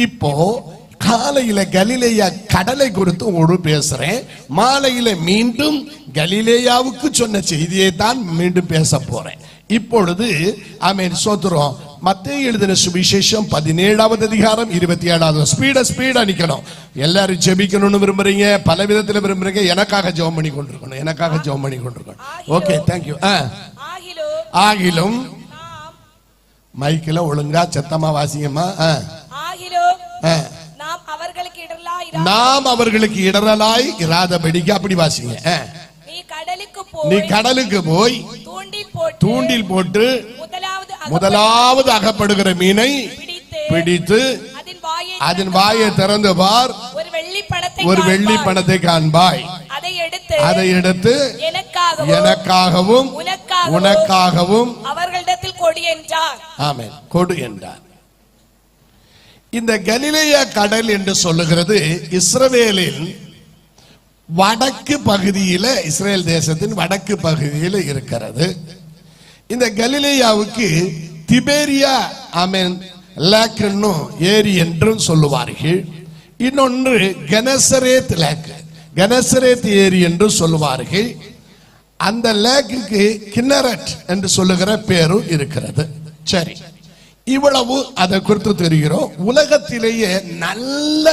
இப்போ காலையில கலிலேயா கடலை குறித்து உங்களோடு பேசுறேன், மாலையில மீண்டும் கலிலேயாவுக்கு சொன்ன செய்தியை தான் மீண்டும் பேச போறேன். இப்பொழுது ஆமென் சோத்திரம். மத்தேயு எழுதின சுவிசேஷம் 17வது அதிகாரம் 27வது. ஸ்பீடா நிக்கணும். எல்லாரும் ஜெபிக்கணும்னு விரும்புறீங்க, பல விதத்துல விரும்புறீங்க. எனக்காக ஜெபம் பண்ணி கொண்டிருக்கணும். Okay, thank you. ஆகிலும் மைக்கில ஒழுங்கா சத்தமா வாசிங்கம்மா. நாம் அவர்களுக்கு இடரலாய் இராதபடிக்கு அப்படி வாசிங்க. நீ கடலுக்கு போய் தூண்டில் போட்டு முதலாவது அகப்படுகிற மீனை பிடித்து அதன் வாயை திறந்து பார், ஒரு வெள்ளி பணத்தை காண்பாய். அதை எடுத்து எனக்காகவும் உனக்காகவும் அவர்களிடத்தில் கொடு என்றார். ஆமென், கொடு என்றார். இந்த கலிலேயா கடல் என்று சொல்லுகிறது இஸ்ரவேலின் வடக்கு பகுதியில, இஸ்ரேல் தேசத்தின் வடக்கு பகுதியில் இருக்கிறது. இந்த கலிலேயாவுக்கு திபேரியா ஆமென் லேக் என்னும் ஏரி என்றும் சொல்லுவார்கள். இன்னொன்று கெனசரேத் லேக், கெனசரேத் ஏரி என்று சொல்லுவார்கள். அந்த லேக்குக்கு கின்னரட் என்று சொல்லுகிற பேரும் இருக்கிறது. சரி, இவ்வளவு அதை குறித்து தெரிகிறோம். உலகத்திலேயே நல்ல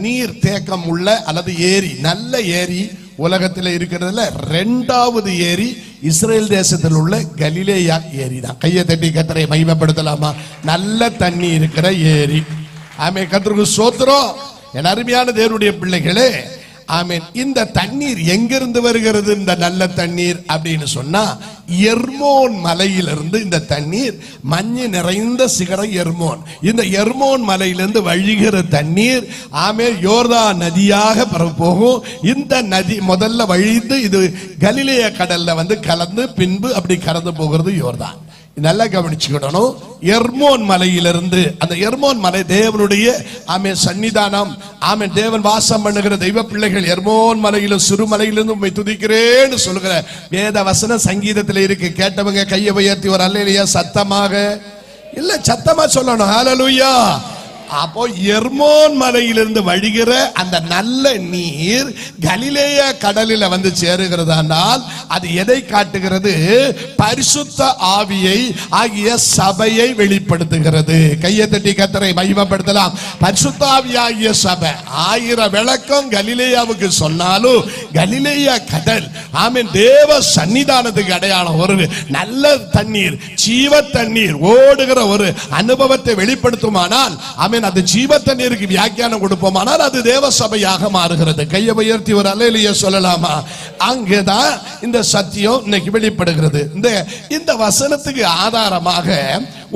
நீர் தேக்கம் உள்ள அல்லது ஏரி, நல்ல ஏரி உலகத்தில் இருக்கிறதுல 2வது ஏரி இஸ்ரேல் தேசத்தில் உள்ள கலிலேயா ஏரி தான். கையை தட்டி கர்த்தரை மகிமைப்படுத்தலாமா? நல்ல தண்ணி இருக்கிற ஏரி. ஆமென், கர்த்தருக்கு ஸ்தோத்திரம். என் அருமையான தேவனுடைய பிள்ளைகளே, ஆமென். இந்த தண்ணீர் எங்கிருந்து வருகிறது? இந்த நல்ல தண்ணீர் அப்படின்னு சொன்னா எர்மோன் மலையிலிருந்து இந்த தண்ணீர், மஞ்சள் நிறைந்த சிகரம் எர்மோன், இந்த எர்மோன் மலையிலிருந்து வழிகிற தண்ணீர் ஆமென் யோர்தான் நதியாக போகும். இந்த நதி முதல்ல வழிந்து இது கலிலேயா கடல்ல வந்து கலந்து பின்பு அப்படி கடந்து போகிறது யோர்தான். நல்லா கவனிச்சுக்கிடணும். எர்மோன் மலையிலிருந்து, அந்த எர்மோன் மலை தேவனுடைய ஆமென் சன்னிதானம், ஆமென் தேவன் வாசம் பண்ணுகிற தெய்வ பிள்ளைகள். எர்மோன் மலையிலும் சிறுமலையிலிருந்து உம்மை துதிக்கிறேன்னு சொல்லுகிற வேத வசனம் சங்கீதத்தில் இருக்கு. கேட்டவங்க கையை உயர்த்தி ஒரு அல்லேலூயா சத்தமாக, இல்ல சத்தமா சொல்லணும் ஹல்லேலூயா. அப்போ எர்மோன் மலையிலிருந்து வழிகிற அந்த நல்ல நீர் கலிலேயா கடலில் வந்து சேருகிறதானால் அது எதை காட்டுகிறது? பரிசுத்த ஆவியை ஆகிய சபையை வெளிப்படுத்துகிறது. கையை தட்டி கர்த்தரை மகிமைப்படுத்தலாம். பரிசுத்த ஆவி ஆகிய சபை 1000 விளக்கம் கலிலேயாவுக்கு சொன்னாலும் கலிலேயா கடல் ஆமென் தேவ சன்னிதானத்துக்கு அடையாளம். ஒரு நல்ல தண்ணீர், ஜீவ தண்ணீர் ஓடுகிற ஒரு அனுபவத்தை வெளிப்படுத்துமானால் ஆமென் அது ஜீவ தண்ணீருக்கு வியாக்கியானம் கொடுப்போமானால் அது தேவ சபையாக மாறுகிறது. கையை உயர்த்தி ஒரு அல்லேலூயா சொல்லலாமா? அங்கேதான் இந்த சத்தியம் இன்னைக்கு வெளிப்படுகிறது. இந்த வசனத்துக்கு ஆதாரமாக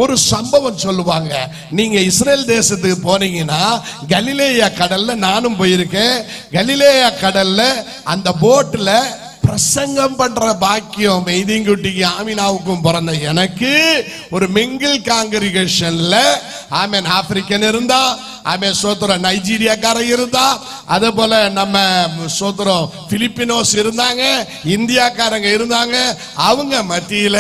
ஒரு சம்பவம் சொல்லுவாங்க. நீங்க இஸ்ரேல் தேசத்துக்கு போனீங்கன்னா கலிலேயா கடல்ல நானும் போயிருக்கேன். கலிலேயா கடல்ல அந்த போட்ல பிரசங்கம் பண்ற பாக்கியம் மெய்திங்குட்டிக்கு ஆமினாவுக்கும் பிறந்த எனக்கு ஒரு மிங்கிள் காங்கிரிகேஷன்ல ஆமென் ஆப்பிரிக்கன் இருந்தா, ஆமென் சோத்திரம் நைஜீரியாக்காரர் இருந்தா, அதே போல நம்ம சோத்திரம் பிலிப்பினோஸ் இருந்தாங்க, இந்தியாக்காரங்க இருந்தாங்க. அவங்க மத்தியில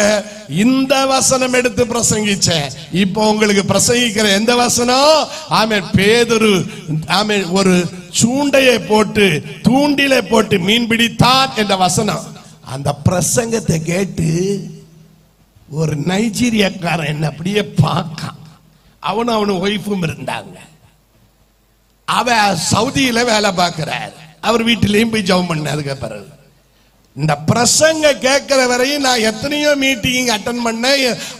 இந்த வசனம் எடுத்து பிரசங்கிச்சேன். இப்போ உங்களுக்கு பிரசங்கிக்கிற எந்த வசனம்? ஆமென் பேதுரு ஆமென் ஒரு சூண்டையை போட்டு தூண்டிலை போட்டு மீன் பிடித்தான் என்ற வசனம். அந்த பிரசங்கத்தை கேட்டு ஒரு நைஜீரியாக்காரன் என்ன அப்படியே பார்க்கான். அவனு ஒய்ஃபும் இருந்தாங்க. அவ சவுதியில வேலை பார்க்கிறார். அவர் வீட்டிலையும் போய் ஜெபம் பண்ண. அதுக்கு பிறகு இந்த பிரசங்க கேட்கிற வரையும் நான் எத்தனையோ மீட்டிங் அட்டன் பண்ண.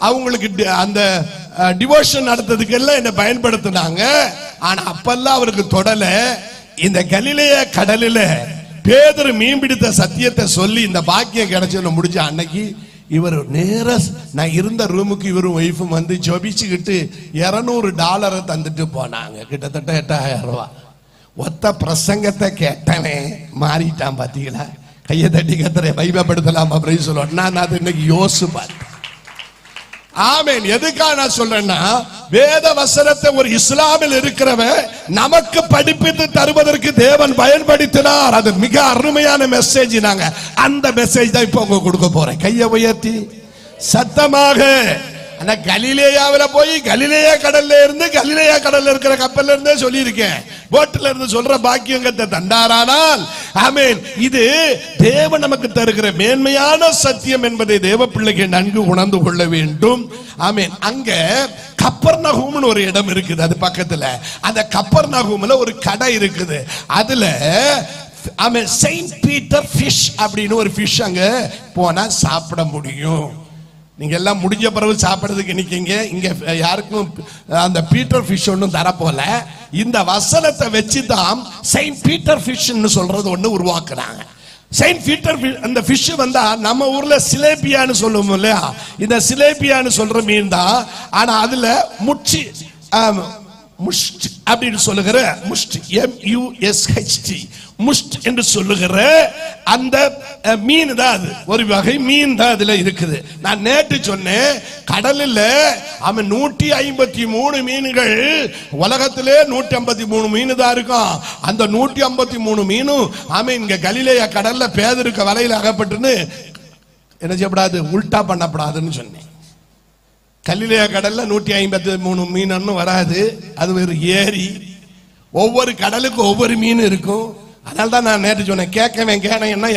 அவங்களுக்கு அந்த டிவோஷன் நடத்துறதுக்கு எல்லாம் என்ன பயன்படுத்தினாங்க. ஆனா அப்பெல்லாம் அவருக்கு தொடல. இந்த கலிலேயா கடலில பேதுரு மீன் பிடித்த சத்தியத்தை சொல்லி இந்த பாக்கியம் கிடைச்சு முடிஞ்ச அன்னைக்கு இவர் நேர நான் இருந்த ரூமுக்கு இவரும் ஒய்ஃபும் வந்து ஜொபிச்சுக்கிட்டு $200 தந்துட்டு போனாங்க. கிட்டத்தட்ட 8000 ரூபாய். ஒத்த பிரசங்கத்தை கேட்டனே மாறிட்டான். பாத்தீங்களா? கையை தட்டி கர்த்தரை மகிமைப்படுத்தலாம் அப்படின்னு சொல்லுவோம். நான் அது இன்னைக்கு யோசிச்சு பார்த்தேன். ஆமென். எதுக்காக நான் சொல்றேன்னா, வேத வசனத்தை ஒரு இஸ்லாமில் இருக்கிறவன் நமக்கு படிப்பித்து தருவதற்கு தேவன் பயன்படுத்தினார். அது மிக அருமையான மெசேஜ். நாங்க அந்த மெசேஜ் தான் இப்ப உங்களுக்கு கொடுக்க போறேன். கையை உயர்த்தி சத்தமாக ஆனா கலிலேயாவில போய் கலிலேயா கடல்ல இருந்து கலிலேயா கடல்ல இருக்கிற கப்பல்ல இருந்தே சொல்லி இருக்கேன். போட்ல இருந்து சொல்ற பாக்கியங்கத்தை தந்தாரானால் ஆமென். இது தேவன் நமக்கு தருகிற மேன்மையான சத்தியம் என்பதை தேவ பிள்ளைகள் நன்கு உணர்ந்து கொள்ள வேண்டும். ஆமென். அங்க கப்பர்நகூம்னு ஒரு இடம் இருக்குது, அது பக்கத்துல. அந்த கப்பர்நகூம்ல ஒரு கடை இருக்குது. அதுல ஆமென் செயின்ட் பீட்டர் ஃபிஷ் அப்படின்னு ஒரு ஃபிஷ் அங்க போனா சாப்பிட முடியும். நீங்க எல்லாம் முடிஞ்ச பிறகு சாப்பிடுறதுக்கு நிக்கீங்க. இங்க யாருக்கும் அந்த பீட்டர் ஃபிஷ் ஒன்றும் தரப்போல. இந்த வசனத்தை வச்சுதான் செயின்ட் பீட்டர் ஃபிஷ் சொல்றது ஒண்ணு உருவாக்குறாங்க. செயின்ட் பீட்டர் அந்த ஃபிஷ் வந்தா நம்ம ஊர்ல சிலேபியான்னு சொல்லுவோம் இல்லையா, இந்த சிலேபியான்னு சொல்ற மீன் தான். ஆனா அதுல முஷ்ட் அப்படின்னு சொல்லுகிற முஷ்ட் MUSHT முஷ்ட் என்று சொல்லுகிற அந்த மீன் தான், அது ஒரு வகை மீன் தான் அதுல இருக்குது. நான் நேற்று சொன்னேன், கடலில் அவன் 153 மீன்கள், உலகத்திலே 153 மீன் தான் இருக்கும். அந்த 153 மீனும் அவன் இங்க கலிலேயா கடல்ல பேதருக்க வலையில் அகப்பட்டுன்னு என்ன செய்யப்படாது, உல்டா பண்ணப்படாதுன்னு சொன்னேன். கலிலேயா கடல்ல 153 மீன் வராது, அது ஒரு ஏரி. ஒவ்வொரு கடலுக்கும் ஒவ்வொரு மீன் இருக்கும். அதனால தான் நான் நேற்று சொன்னேன், கேட்கவேன் கேனைன்னா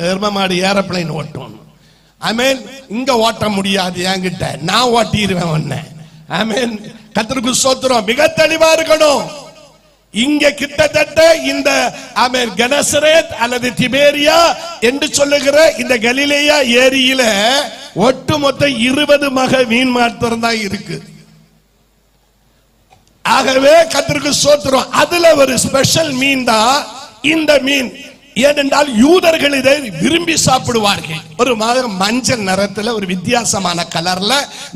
எரும மாடு ஏரோப்ளைன் ஓட்டும். ஆமென். இங்க ஓட்ட முடியாது என்கிட்ட, நான் ஓட்டிடுவேன் ஒன்ன. ஆமென். கர்த்தருக்கு ஸ்தோத்திரம். மிக தெளிவா இருக்கணும். இங்க கிட்டத்தட்ட இந்த ஆமென் கெனசரேத் அல்லது திபேரியா என்று சொல்லுகிற இந்த கலிலேயா ஏரியில ஒட்டுமொத்த 20 மீன் மாத்திரம் தான் இருக்கு. ஆகவே கர்த்தருக்கு ஸ்தோத்திரம். அதுல ஒரு ஸ்பெஷல் மீன் தான் இந்த மீன். ஏனென்றால் யூதர்கள் இதை விரும்பி சாப்பிடுவார்கள். ஒரு மஞ்சள் நிறத்துல ஒரு வித்தியாசமான கலர்ல,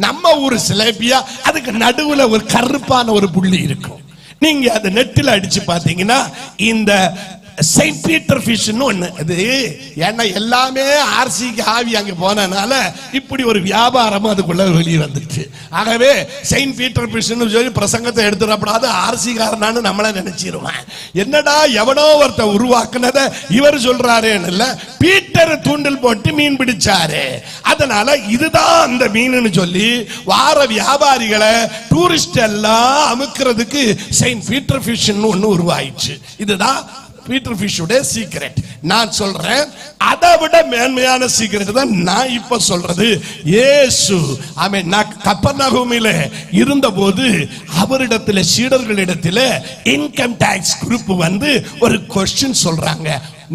நம்ம ஊர் சிலேபியா அதுக்கு நடுவுல ஒரு கருப்பான ஒரு புள்ளி இருக்கும். நீங்க அதை நெட்டில் அடிச்சு பாத்தீங்கன்னா இந்த செயின்ட் பீட்டர் ஃபிஷ் ஒண்ணு அது. ஏன்னா எல்லாமே ஆர்சிக்கு ஆவி அங்க போனனால இப்படி ஒரு வியாபாரம் அதுக்குள்ள வெளியே வந்துச்சு. ஆகவே செயின்ட் பீட்டர் ஃபிஷ் சொல்லி பிரசங்கத்தை எடுத்துடப்படாது, ஆர்சி காரனான்னு நம்மள நினைச்சிருவான். என்னடா எவனோ ஒருத்த உருவாக்குனத இவர் சொல்றாருன்னு, பீட்டர் தூண்டில் போட்டு மீன் பிடிச்சாரு, அதனால இதுதான் அந்த மீன் சொல்லி வார வியாபாரிகளை டூரிஸ்ட் எல்லாம் அமுக்கிறதுக்கு செயின்ட் பீட்டர் ஃபிஷ் ஒன்னு உருவாயிடுச்சு. இதுதான் பீட்டர் ஃபிஷ் உடைய சீக்ரெட். நான் சொல்றேன், அதை விட மேன்மையான சீக்ரெட் தான் நான் இப்ப சொல்றது. இயேசு ஆமென் கப்பர்நகூமில இருந்தபோது அவரிடத்தில் சீடர்களிடத்தில் இன்கம் டாக்ஸ் குரூப் வந்து ஒரு கொஸ்டின் சொல்றாங்க.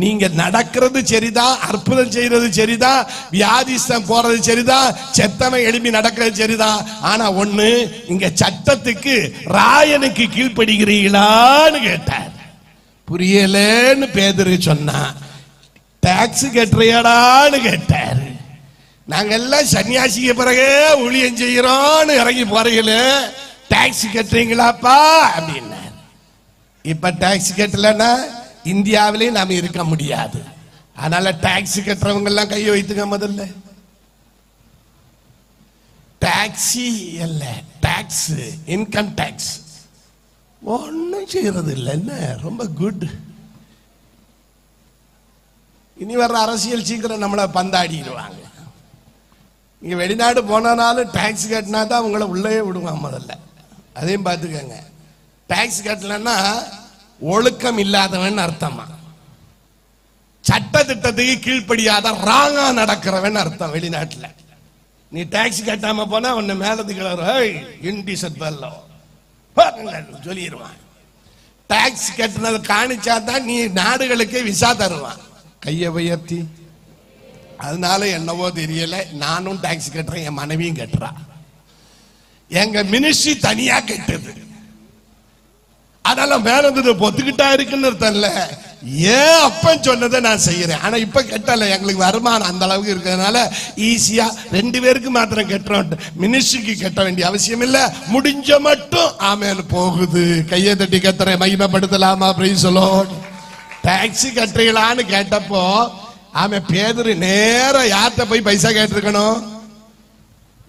நீங்க நடக்கிறது சரிதான், அற்புதம் செய்யறது சரிதான், வியாதிஸ்தம் போறது சரிதான், செத்தனை எழுப்பி நடக்கிறது சரிதான், ஆனா ஒண்ணு, இங்க சட்டத்துக்கு ராயனுக்கு கீழ்ப்படுகிறீங்களான்னு கேட்டார். புரியலன்னு பேதுரு சொன்னா. டாக்ஸ் கட்டுறியாடான்னு கேட்டாரு. நாங்க எல்லாம் சன்னியாசிக்கு பிறகு ஊழியம் செய்யறோம்னு இறங்கி போறீங்களே, டாக்ஸ் கட்டுறீங்களாப்பா அப்படின்னாரு. இப்ப டாக்ஸ் கட்டலன்னா இந்தியாவிலேயே நாம இருக்க முடியாது. அதனால டாக்ஸ் கட்டுறவங்க எல்லாம் கையை வைத்துக்க. முதல்ல டாக்ஸி இல்ல, டாக்ஸ் இன்கம் டாக்ஸ் ஒன்னும் செய்யறது இல்லை. என்ன ரொம்ப குட். இனி வர்ற அரசியல் சீக்கிரம் நம்மளை பந்தாடிடுவாங்க. நீங்க வெளிநாடு போனாலும் டாக்ஸ் கட்டினா தான் உங்களை உள்ளே விடுவாங்க. முதல்ல அதையும் பார்த்துக்கங்க. டாக்ஸ் கட்டலன்னா ஒழுக்கம் இல்லாதவன் அர்த்தமா, சட்ட திட்டத்துக்கு கீழ்ப்படியாத ராங்கா நடக்கிறவன் அர்த்தம். வெளிநாட்டுல நீ டாக்ஸ் கட்டாம போனா உன்னை மேலது கிளற இன்டிசென்ட் பெல்லோ சொல்லிடுவான். டாக்ஸ் கட்டினது காணிச்சா தான் நீ நாடுகளுக்கு விசா தருவான். கையை உயர்த்தி. அதனால என்னவோ தெரியல, நானும் டாக்ஸ் கட்டுறேன், என் மனைவியும் கட்டுறா. எங்க மினிஸ்ட்ரி தனியா கட்டுது. அதனால மேல பொத்துக்கிட்டா இருக்குன்னு அர்த்தம்ல. ஏன் அப்பன் சொன்னதை நான் செய்யறேன். ஆனா இப்ப கட்டல, எங்களுக்கு வருமானம் அந்த அளவுக்கு இருக்கிறதுனால ஈஸியா 2 பேருக்கு மாத்திரம் கட்டுறோம். மினிஸ்ட்ரிக்கு கட்ட வேண்டிய அவசியம் இல்ல. முடிஞ்ச மட்டும் ஆமேல் போகுது. கையை தட்டி கத்துற மகிமைப்படுத்தலாமா? Praise the lord. டாக்ஸி கட்டுறீங்களான்னு கேட்டப்போ ஆமே பேதுரு நேர யார்கிட்ட போய் பைசா கேட்டிருக்கணும்?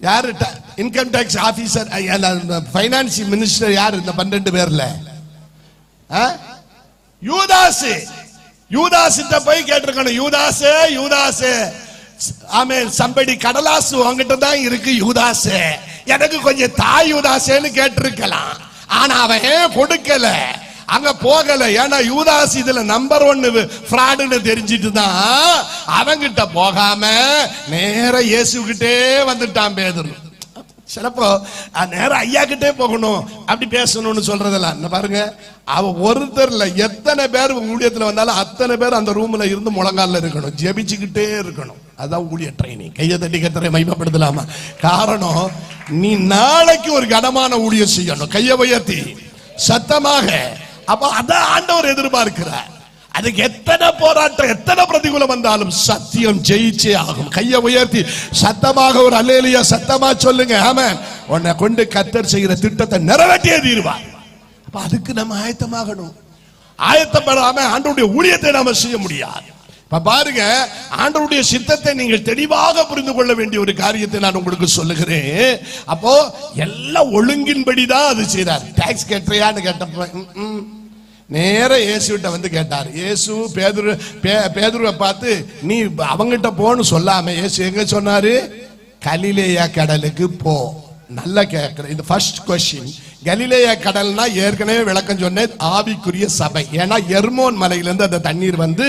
யாரு? Income tax officer, finance minister யாரு இந்த 12 பேர்ல? யூதாஸ். யூதாஸ் போய் கேட்டிருக்கணும். யூதாஸ், யூதாஸ் ஆமென். சம்படி கடலாசு உங்ககிட்ட தான் இருக்கு யூதாசே, எனக்கு கொஞ்சம் தாய் யூதாசேன்னு கேட்டிருக்கலாம். ஆனா அவன் கொடுக்கல, அங்க போகல. ஏன்னா யூதாஸ் இதுல நம்பர் 1 ஃப்ராடுன்னு தெரிஞ்சிட்டு தான் அவங்கிட்ட போகாம நேர இயேசுகிட்டே வந்துட்டான் பேதுரு. சிலப்போ நேரம் ஐயா கிட்டே போகணும் அப்படி பேசணும்னு சொல்றதெல்லாம் பாருங்க. அவ ஒருத்தர்ல எத்தனை பேர் ஊழியத்துல வந்தாலும் அத்தனை பேர் அந்த ரூம்ல இருந்து முழங்கால இருக்கணும், ஜெபிச்சுக்கிட்டே இருக்கணும். அதான் ஊழிய ட்ரைனிங். கையை தட்டி கத்தரை மகிமைப்படுத்தலாமா? காரணம், நீ நாளைக்கு ஒரு கனமான ஊழியம் செய்யணும், கையை உயர்த்தி சத்தமாக. அப்ப அதான் ஆண்டவர் எதிர்பார்க்கிறார். அதுக்கு எத்தனை போராட்டம், எத்தனை பிரதிகூலம் வந்தாலும் சத்தியம் ஜெயிச்சே ஆகும். கையை உயர்த்தி சத்தமாக ஒரு அல்லேலூயா சத்தமா சொல்லுங்க. ஆமென். உன்னை கொண்டு கர்த்தர் செய்கிற திட்டத்தை நிறைவேற்றியே தீருவார். அப்ப அதுக்கு நம்ம ஆயத்தமாகணும். ஆயத்தப்படாம ஆண்டவருடைய ஊழியத்தை நாம செய்ய முடியாது. இப்ப பாருங்க, ஆண்டவருடைய சித்தத்தை நீங்கள் தெளிவாக புரிந்து கொள்ள வேண்டிய ஒரு காரியத்தை நான் உங்களுக்கு சொல்லுகிறேன். அப்போ எல்லாம் ஒழுங்கின்படிதான் அது செய்தார். டாக்ஸ் கேட்றியான்னு கேட்டப்ப நேர இயேசுகிட்ட வந்து கேட்டார். இயேசு பேதுருவை பார்த்து நீ அவங்கிட்ட போன்னு சொல்லாம இயேசு எங்க சொன்னாரு? கலிலேயா கடலுக்கு போ. நல்ல கேட்கிற இந்த ஃபர்ஸ்ட் கொஸ்டின். கலிலேயா கடல்னா ஏற்கனவே விளக்கம் சொன்னேன், ஆவிக்குரிய சபை. ஏன்னா எர்மோன் மலையிலிருந்து அந்த தண்ணீர் வந்து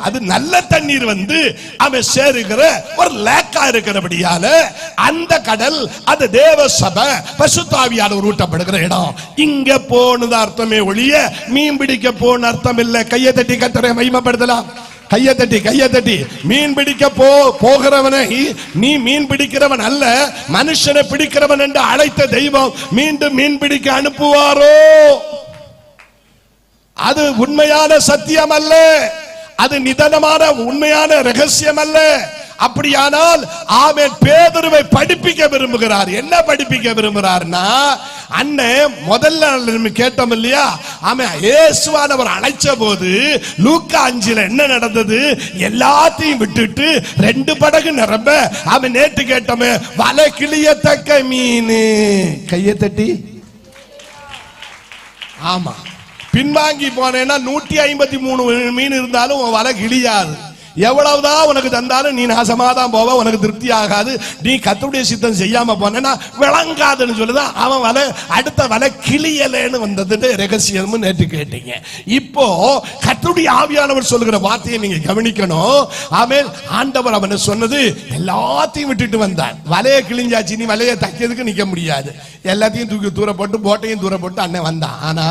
அது நல்ல தண்ணீர் வந்து அவன் சேருகிற ஒரு லேக்கா இருக்கிறபடியால அந்த கடல் அது தேவ சபை, பரிசுத்த ஆவியானவர் ஊட்டப்படுகிற இடம். இங்க போனது அர்த்தமே ஒழிய மீன் பிடிக்க போன அர்த்தம் இல்லை. கையை தட்டி கர்த்தரை மகிமைப்படுத்தலாம். கையை தட்டி மீன் பிடிக்க போகிறவனை நீ மீன் பிடிக்கிறவன் அல்ல, மனுஷனை பிடிக்கிறவன் என்று அழைத்த தெய்வம் மீண்டும் மீன் பிடிக்க அனுப்புவாரோ? அது உண்மையான சத்தியம் அல்ல, அது நிதானமான உண்மையான ரகசியம் அல்ல. அப்படியானால் ஆமென், பேதுருவை படிப்பிக்க விரும்புகிறார். என்ன படிப்பிக்க விரும்புகிறார்னா, அண்ணன் முதல்ல கேட்டோம் இல்லையா, ஆமென், இயேசுவானவர் அழைச்ச போது லூக்கா 5 என்ன நடந்தது? எல்லாத்தையும் விட்டுட்டு 2 படகு நிரம்ப அவன் நேற்று கேட்டோமே வலை கிளியத்தக்க மீன். கையை தட்டி ஆமா, பின்வாங்கி போனேன்னா 153 மீன் இருந்தாலும் வலை கிளியாது. எவ்வளவுதான் உனக்கு தந்தாலும் நீ நாசமாதான் போவ, உனக்கு திருப்தி ஆகாது. நீ கர்த்தருடைய சித்தம் செய்யாம போனா விளங்காதுன்னு சொல்லுதான் அவன் வலை. அடுத்த வலை கிளியலேன்னு வந்தது ரகசியம் நேற்று கேட்டீங்க. இப்போ கர்த்தருடைய ஆவியானவர் சொல்லுகிற வார்த்தையை நீங்க கவனிக்கணும். ஆமென். ஆண்டவர் அவனை சொன்னது எல்லாத்தையும் விட்டுட்டு வந்தான். வலையை கிழிஞ்சாச்சு, நீ வலையை தைக்கிறதுக்கு நிக்க முடியாது. எல்லாத்தையும் தூக்கி தூர போட்டு போட்டையும் தூர போட்டு அண்ணன் வந்தான். ஆனா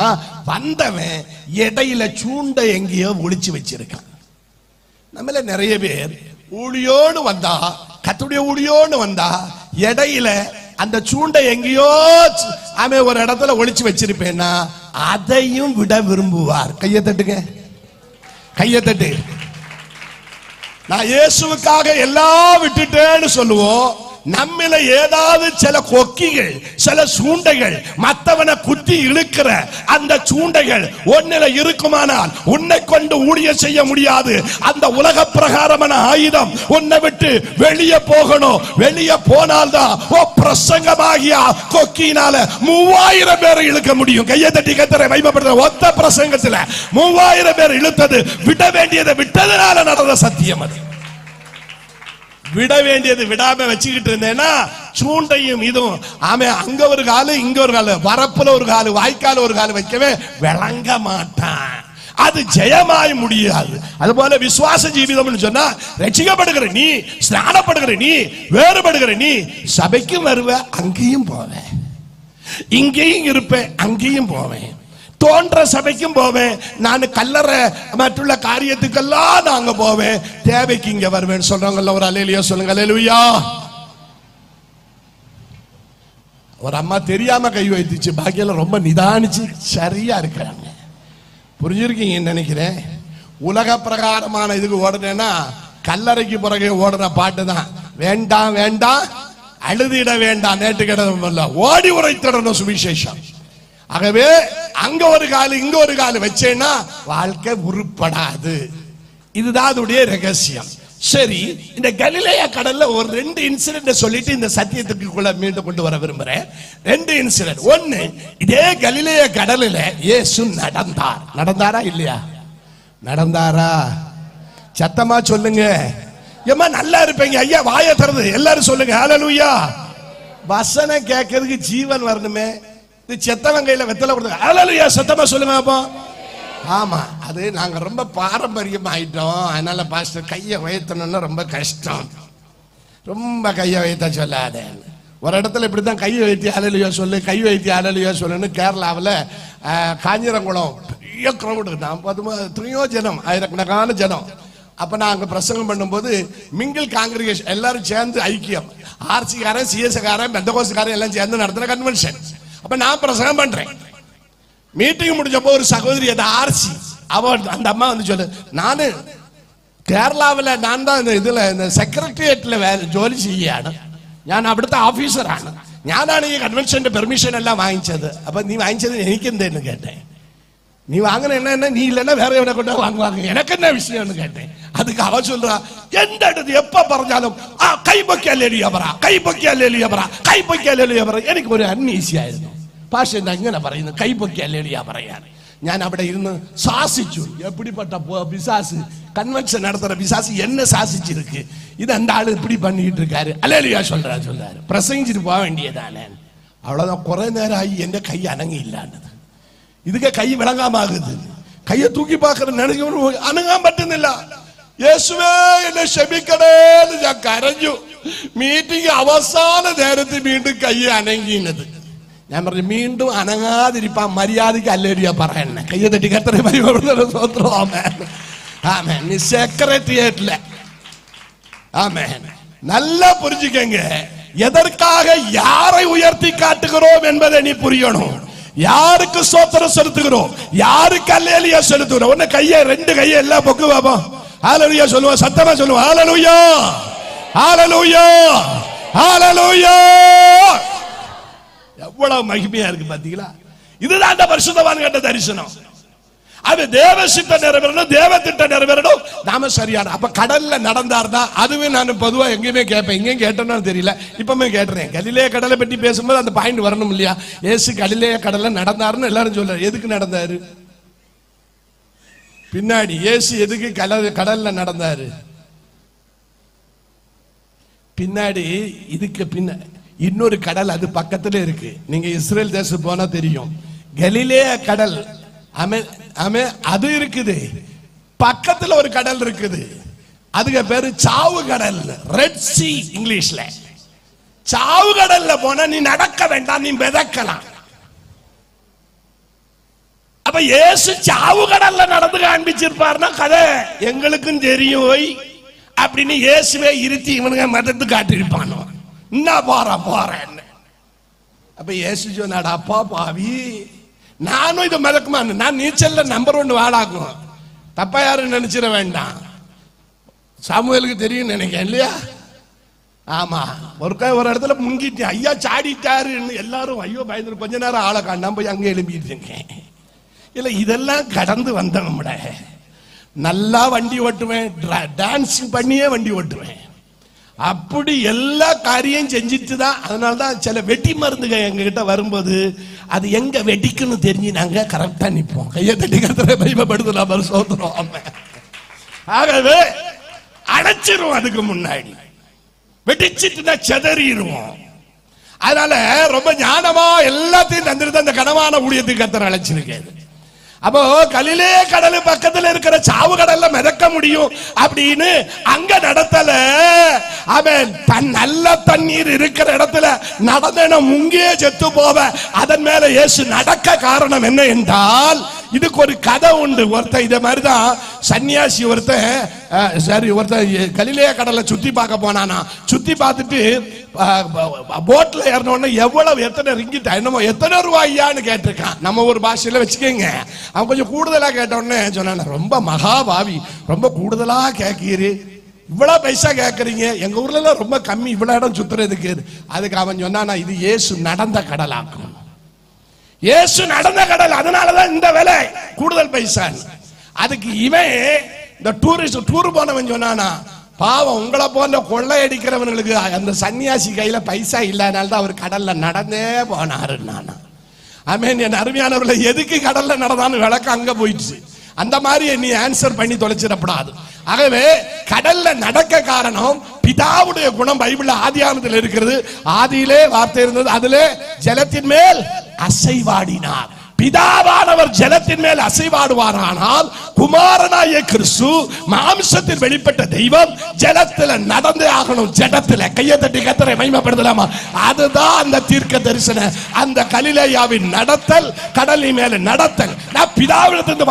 வந்தவன் இடையில சூண்டை எங்கேயோ ஒளிச்சு வச்சிருக்கான். நம்மள நிறைய பேர் ஊழியோடு வந்தா, கர்த்தருடைய ஊழியோடு வந்தா இடையில அந்த சூண்டை எங்கேயோ அவன் ஒரு இடத்துல ஒளிச்சு வச்சிருப்பேன்னா அதையும் விட விரும்புவார். கையை தட்டுங்க, கையை தட்டு. நான் இயேசுவுக்காக எல்லாம் விட்டுட்டேன்னு சொல்லுவோம். நம்மில ஏதாவது சில கொக்கிகள், சில சூண்டைகள், மற்றவனை குத்தி இழுக்கிற அந்த சூண்டைகள் ஒன்னில இருக்குமானால் உன்னை கொண்டு ஊழியம் செய்ய முடியாது. அந்த உலக பிரகாரமான ஆயுதம் உன்னை விட்டு வெளியே போகணும். வெளியே போனால்தான் பிரசங்கமாகிய கொக்கினால 3000 பேரை இழுக்க முடியும். கையை தட்டி கர்த்தரை மகிமைப்படுத்த. ஒத்த பிரசங்கத்தில் 3000 பேர் இழுத்தது விட வேண்டியதை விட்டதுனால நடந்த சத்தியம். அது விட வேண்டியது விடாம வச்சுக்கிட்டு இருந்தேன்னா சூண்டையும் இதுவும் ஆமே அங்க ஒரு காலு இங்க ஒரு காலு, வரப்புல ஒரு காலு, வாய்க்கால ஒரு காலு வைக்கவே விளங்க மாட்டான். அது ஜெயமாய் முடியாது. அதுபோல விசுவாச ஜீவிதம்னு சொன்னா ரட்சிக்கப்படுகிற நீ, ஸ்நானப்படுகிற நீ, வேறுபடுகிற நீ சபைக்கும் வருவ, அங்கேயும் போவேன், இங்கேயும் இருப்பேன், அங்கேயும் போவேன், தோன்ற சபைக்கும் போவேன், நான் கல்லற மற்றுள்ள காரியத்துக்கெல்லாம் நாங்க போவேன், தேவைக்கு இங்க வருவேன் சொல்றவங்கள ஒரு அல்லேலூயா சொல்லுங்க. அல்லேலூயா. ஒரு அம்மா தெரியாம கை வைத்துச்சு, பாக்கியெல்லாம் ரொம்ப நிதானிச்சு சரியா இருக்கிறாங்க. புரிஞ்சிருக்கீங்கன்னு நினைக்கிறேன். உலக பிரகாரமான இதுக்கு ஓடுனேன்னா கல்லறைக்கு பிறகு ஓடுற பாட்டு தான். வேண்டாம் வேண்டாம் அழுதிட வேண்டாம், நேற்று கிடந்த ஓடி உரைத்திடணும் சுவிசேஷம். ஆகவே அங்க ஒரு காலு இங்க ஒரு காலு வச்சேன்னா வாழ்க்கை உருப்படாது. இதுதான் அதோடைய ரகசியம். சரி, இந்த கலிலேயா கடல்ல ஒரு 2 இன்சிடென்ட் சொல்லிட்டு இந்த சத்தியத்துக்குள்ள மீண்டும் கொண்டு வர விரும்புறேன். 2 இன்சிடென்ட். ஒன்னு, இதே கலிலேயா கடலில் இயேசு நடந்தார். நடந்தாரா இல்லையா? நடந்தாரா? சத்தமா சொல்லுங்க. ஏமா நல்லா இருப்பீங்க ஐயா, வாயை திறந்து எல்லாரும் சொல்லுங்க ஹல்லேலூயா. வசனம் கேட்கறதுக்கு ஜீவன் வரணுமே. இது செத்தவன் கையில வெத்தலை கொடுத்து ஹல்லேலூயா சத்தமா சொல்லுங்க அப்போ. ஆமா, அது நாங்க ரொம்ப பாரம்பரியம் ஆயிட்டோம். அதனால பாஸ்டர் கையை உயர்த்தணும்னா ரொம்ப கஷ்டம். ரொம்ப கையை உயர்த்த சொல்லாத. ஒரு இடத்துல இப்படித்தான் கையை வைத்தி ஹல்லேலூயா சொல்லு, கை வைத்தி ஹல்லேலூயா சொல்லுன்னு கேரளாவில் காஞ்சிரங்குளம் பெரிய கிரௌடு, நான் எத்தனையோ ஜனம், ஆயிரக்கணக்கான ஜனம். அப்ப நான் அங்க பிரசங்கம் பண்ணும்போது மிங்கிள் காங்கிரிகேஷன் எல்லாரும் சேர்ந்து ஐக்கியம், ஆர்சி காரன், சிஎஸ் காரன், பெந்தகோஸ்காரன் எல்லாம் சேர்ந்து நடத்துற கன்வென்ஷன். அப்ப நான் பிரசங்கம் பண்றேன். மீட்டிங் முடிஞ்சப்போ ஒரு சகோதரி அது ஆர்சி, அவ அந்த அம்மா வந்து சொல்லு, நானு കേരളാവിലെ ഞാൻ ഇതില് സെക്രട്ടേറിയറ്റില് ജോലി ചെയ്യാണ്, ഞാൻ അവിടുത്തെ ഓഫീസറാണ്, ഞാനാണ് ഈ കൺവെൻഷന്റെ പെർമിഷൻ എല്ലാം വാങ്ങിച്ചത്. അപ്പൊ നീ വാങ്ങിച്ചത് എനിക്ക് എന്തേന്ന് കേട്ടെ, நீ வாங்கின என்ன, நீ இல்லைன்னா வேற எவனை கொண்டா வாங்குவாங்க, எனக்கு என்ன விஷயம்னு கேட்டேன். அதுக்கு அவ சொல்றா, எந்த இடத்து எப்ப പറഞ്ഞാലും கை பொக்கி அல்லேலியா பரா, கை பொக்கி அல்லேலியா பரா, கை பொக்கி அல்லேலியா பரா. എനിക്ക് ഒരു അൺഈസി ആയിരുന്നു. പാഷ എന്താ ഇങ്ങനെ പറയുന്നു, കൈ പൊക്കി அல்லேலியா പറയാൻ. ഞാൻ അവിടെ ഇരുന്ന് சாசிച്ചു. எப்படிப்பட்ட பிசாசு, கன்வென்ஷன் நடத்துற பிசாசு என்ன சாசிச்சிருக்கு, இது அந்த ஆளு இப்படி பண்ணிட்டு இருக்காரு, அல்லேலியா சொல்றாரு. பிரசங்கிச்சுட்டு போக வேண்டியதானே. அவ்வளவுதான். குறை நேரம் ஆகி எந்த கை அணங்கி இல்லானது. இதுக்கு கை விளங்காம ஆகுது. கையை தூக்கி பார்க்கற நினைக்க அணுகாம പറ്റുന്നില്ല. യേശുവേ എന്നെ ക്ഷമിക്കണേന്ന് ഞാൻ കരഞ്ഞു. മീറ്റിംഗ് അവസാന നേരത്ത് വീണ്ടും കൈ അനങ്ങിയത്. ഞാൻ പറഞ്ഞു, വീണ്ടും അനങ്ങാതിരിപ്പാൻ മര്യാദയ്ക്ക് അല്ലേലിയാ പറയണേ. കയ്യെ തട്ടി കത്തറ പരിപാടി. ആമേൻ. நீ செக்ரட்டரியேட்ல ஆமென். நல்லா புரிஞ்சுக்கங்க, எதற்காக யாரை உயர்த்தி காட்டுகிறோம் என்பதை நீ புரியணும். யாருக்கு ஸ்தோத்திரம் செலுத்துகிறோம், யாருக்கு அல்லேலியா செலுத்துகிறோம். ஒண்ணு கையை, ரெண்டு கையை எல்லாம் பொக்கு பாப்போம். ஹல்லேலூயா சொல்லுவோம், சத்தமா சொல்லுவோம். ஹல்லேலூயா, ஹல்லேலூயா, ஹல்லேலூயா. எவ்வளவு மகிமையா இருக்கு பாத்தீங்களா? இதுதான் அந்த பரிசுத்தவான் கண்ட தரிசனம். அது தேவ சித்த நிறைவேறணும், தேவ திட்டம் நிறைவேறணும், நாம சரியான. அப்ப கடல்ல நடந்தார்னா, அதுவே நான் பொதுவா எங்கேயுமே கேட்பேன், எங்கேயும் கேட்டேன்னு தெரியல, இப்பவுமே கேட்டுறேன். கலிலேய கடலை பற்றி பேசும்போது அந்த பாயிண்ட் வரணும் இல்லையா? ஏசு கலிலேய கடல்ல நடந்தாருன்னு எல்லாரும் சொல்றாரு. எதுக்கு நடந்தாரு? பின்னாடி ஏசு எதுக்கு கடல்ல நடந்தாரு? பின்னாடி இதுக்கு பின்ன இன்னொரு கடல் அது பக்கத்துல இருக்கு. நீங்க இஸ்ரேல் தேசம் போனா தெரியும். கலிலேய கடல் அது இருக்குது, பக்கத்துல ஒரு கடல் இருக்குது, அதுக்கு பேரு சாவு கடல், ரெட் சி இங்கிலீஷ்ல. சாவு கடல்ல போனா நீ நடக்க வேண்டாம், நீ மிதக்கலாம். அப்ப இயேசு சாவு கடல்ல நடந்து காண்பிச்சிருப்பாருன்னா கதை எங்களுக்கும் தெரியும் போய் அப்படின்னு இயேசுவே இருத்தி இவனுங்க மதத்து காட்டிருப்பானோ. என்ன போறேன். அப்ப இயேசு சொன்னாடா, அப்பா பாவி, நானும் இதை மிதக்குமான்னு. நான் நீச்சல்ல நம்பர் 1 வாழாக்கும், தப்பா யாரும் நினைச்சிட வேண்டாம். சாமுவேலுக்கு தெரியும் நினைக்கிறேன் இல்லையா? ஆமா, ஒரு இடத்துல முங்கிட்டேன், ஐயா சாடிட்டாருன்னு எல்லாரும் ஐயோ பயந்து கொஞ்ச நேரம் ஆளை காண்டாம போய் அங்கே எழுப்பிட்டு இருக்கேன். இல்ல இதெல்லாம் கடந்து வந்தவங்க. நல்லா வண்டி ஓட்டுவேன், டான்சிங் பண்ணியே வண்டி ஓட்டுவேன், அப்படி எல்லா காரியம் செஞ்சுட்டு தான். அதனாலதான் சில வெட்டி மருந்துங்க எங்க கிட்ட வரும்போது அது எங்க வெடிக்குன்னு தெரிஞ்சு நாங்க கரெக்டா நிப்போம். கையை தட்டி கத்துற பயப்படுத்தலாம் சோதரம். ஆகவே அடைச்சிருவோம், அதுக்கு முன்னாடி வெடிச்சிட்டுனா செதறிடுவோம். அதனால ரொம்ப ஞானமா எல்லாத்தையும் தந்துட்டு அந்த கனவான ஊழியத்துக்கு கத்தர் அழைச்சிருக்காரு. அப்போ கலிலேய கடல் பக்கத்துல இருக்கிற சாவு கடல்ல மிதக்க முடியும் அப்படின்னு அங்க நடத்தல. அவன் தன் நல்ல தண்ணீர் இருக்கிற இடத்துல நடந்தன முங்கியே செத்து போவ. அதன் மேல இயேசு நடக்க காரணம் என்ன என்றால், இதுக்கு ஒரு கதை உண்டு. ஒருத்தன் இத மாதிரிதான் சன்னியாசி ஒருத்தன் கலிலேய கடலை சுத்தி பார்க்க போனானா. சுத்தி பார்த்துட்டு போட்ல ஏறினோடனே எவ்வளவு, எத்தனை ரிங்கிட், என்னமோ எத்தனை ரூபாயான்னு கேட்டிருக்கான். நம்ம ஒரு பாஷையில வச்சுக்கோங்க. அவன் கொஞ்சம் கூடுதலா கேட்டோடனே சொன்னான், ரொம்ப மகாபாவி, ரொம்ப கூடுதலா கேட்கிறீ, இவ்வளவு பைசா கேட்கறீங்க, எங்க ஊர்ல எல்லாம் ரொம்ப கம்மி, இவ்வளவு இடம் சுத்துறதுக்கு. அதுக்கு அவன் சொன்னானா, இது இயேசு நடந்த கடலாக்கும், இயேசு நடந்த கடல், அதனாலதான் இந்த விலை கூடுதல் பைசா. அதுக்கு இவன் இந்த டூர் போனவன் சொன்னானா, பாவம் உங்களை போன்ற கொள்ளை அடிக்கிறவனுக்கு அந்த சன்னியாசி கையில பைசா இல்லாதனால்தான் அவர் கடல்ல நடந்தே போனாரு. நானா ஆமென். என் அருமையானவர்களை, எதுக்கு கடல்ல நடந்தான்னு விளக்கம் அங்க போயிடுச்சு. அந்த மாதிரி நீ ஆன்சர் பண்ணி தொலைச்சிடப்படாது. ஆகவே கடல்ல நடக்க காரணம் பிதாவுடைய குணம். பைபிள்ல ஆதியாகமத்தில் இருக்கிறது. ஆதியிலே வார்த்தை இருந்தது, அதிலே ஜலத்தின் மேல் அசைவாடினார். பிதாவானவர் ஜலத்தின் மேல் அசைவாடுவாரானால் குமாரனாய கிறிஸ்து மாம்சத்தில் வெளிப்பட்ட தெய்வம் ஜலத்தில் நடந்தே ஆகணும். ஜடத்தில் கையை தட்டி கர்த்தரை மகிமைப்படுத்தலாமா? அதுதான் அந்த தீர்க்க தரிசன அந்த கலிலேயாவின் நடத்தல், கடலின் மேல நடத்தல். நான் பிதாவிடத்திலிருந்து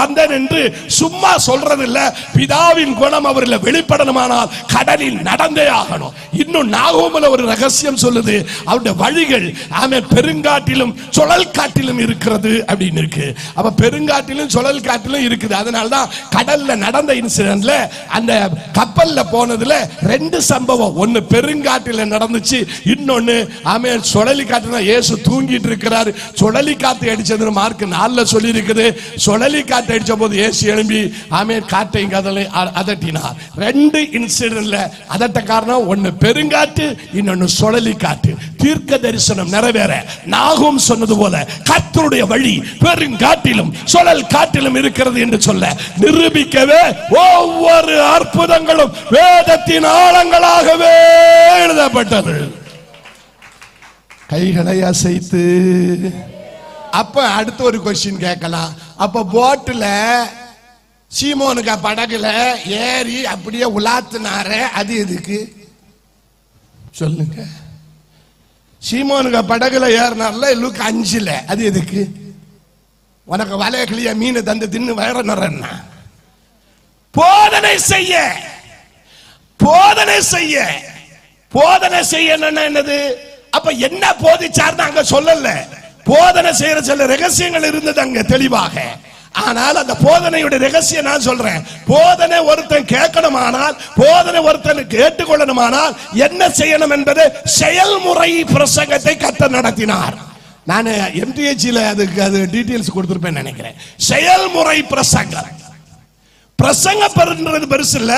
வந்தேன் என்று சும்மா சொல்றது இல்ல. பிதாவின் குணம் அவரில் வெளிப்படணுமானால் கடலில் நடந்தே ஆகணும். இன்னும் நாகூமில் ஒரு ரகசியம் சொல்லுது, அவருடைய வழிகள் ஆமென் பெருங்காட்டிலும் சுழல் காட்டிலும் இருக்கிறது அப்படின்னு இருக்கு. அப்ப பெருங்காட்டிலும் சுழல் காட்டிலும் இருக்குது. அதனால்தான் கடல்ல நடந்த இன்சிடென்ட்ல அந்த கப்பல்ல போனதுல 2 சம்பவம். ஒன்னு பெருங்காட்டில நடந்துச்சு, இன்னொன்னு ஆமென் சுழலி காட்டுல இயேசு தூங்கிட்டு இருக்கிறாரு. சுழலி காத்து அடிச்சது மார்க் 4ல சொல்லி இருக்குது. சுழலி காத்து அடிச்ச போது இயேசு எழும்பி ஆமென் காற்றையும் கடலை அதட்டினார். 2 இன்சிடென்ட்ல அதட்ட காரணம் ஒன்னு பெருங்காற்று, இன்னொன்னு சுழலி காற்று. தீர்க்க தரிசனம் நிறைவேற நாகூம் சொன்னது போல கர்த்தருடைய வழி பெருங்காட்டிலும் சுழல் காட்டிலும் இருக்கிறது என்று சொல்ல நிரூபிக்கவே ஒவ்வொரு அற்புதங்களும் வேதத்தின் ஆழங்களாகவே எழுதப்பட்டது. கைகளை அசைத்து அப்ப அடுத்த ஒரு கொஸ்டின் கேட்கலாம். அப்ப போட்டுல சீமோனுக்கு படகுல ஏறி அப்படியே உலாத்துனாரே, அது எதுக்கு சொல்லுங்க? சீமோனுக்கு படகுல ஏறினார்ல லூக்கா 5ல, அது எதுக்கு? உனக்கு வலைய கிளிய மீன் தந்து தின்னு வயற நறன்னா போதனை செய்ய என்னது? அப்ப என்ன போதிச்சார்னு அங்க சொல்லல. போதனை செய்யற சில ரகசியங்கள் இருந்தது அங்க தெளிவாக. ஆனால் அந்த போதனையுடைய ரகசியம் நான் சொல்றேன். போதனை ஒருத்தன் கேட்கணுமானால், போதனை ஒருத்தன் கேட்டுக்கொள்ளணுமானால் என்ன செய்யணும் என்பது செயல்முறை பிரசங்கத்தை கர்த்தர் நடத்தினார். நான் MTHல அது டீடைல்ஸ் கொடுத்திருப்பேன் நினைக்கிறேன். செயல்முறை பிரசங்கம். பிரசங்கம் பெருசு இல்ல,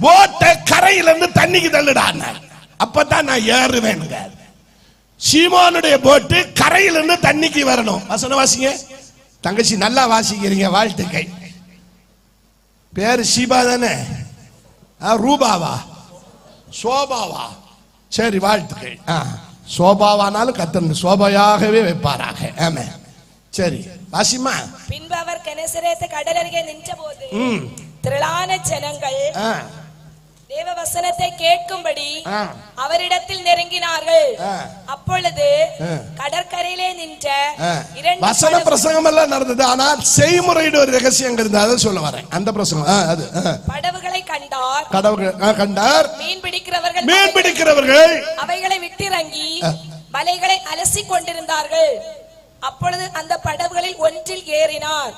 போட்டை கரையிலிருந்து தண்ணிக்கு தள்ளிடான். அப்பதான் நான் ஏறுவேன். சீமோனுடைய போட்டு கரையிலிருந்து தண்ணிக்கு வரணும். வசனம் வாசிங்க தங்கச்சி, நல்லா வாசிக்கிறீங்க, வாழ்த்துக்கள். பேரு ஷீபா தானே? ரூபாவா சோபாவா? சரி, வாழ்த்துக்கள். சோபாவானாலும் கர்த்தர் சோபையாகவே வைப்பாராக. ஆமே, சரி வாசிமா. பின்பு அவர் கெனசரேத்து கடலருகே நின்றபோது திரளான ஜனங்கள் தேவ வசனத்தை கேட்கும்படி அவரிடத்தில் நெருங்கினார்கள். அப்பொழுது கடற்கரையிலே நின்ற 2 வசன பிரசங்கம் எல்லாம் நடந்தது. ஆனால் செய்முறையோட ஒரு ரகசியம் இருந்தது, அதை சொல்ல வரேன். அந்த பிரசங்கம் அது படவுகளை கண்டார். கண்டார். மீன் பிடிக்கிறவர்கள் அவைகளை விட்டிறங்கி வலைகளை அலசி கொண்டிருந்தார்கள். அப்பொழுது அந்த படவுகளில் ஒன்றில் ஏறினார்.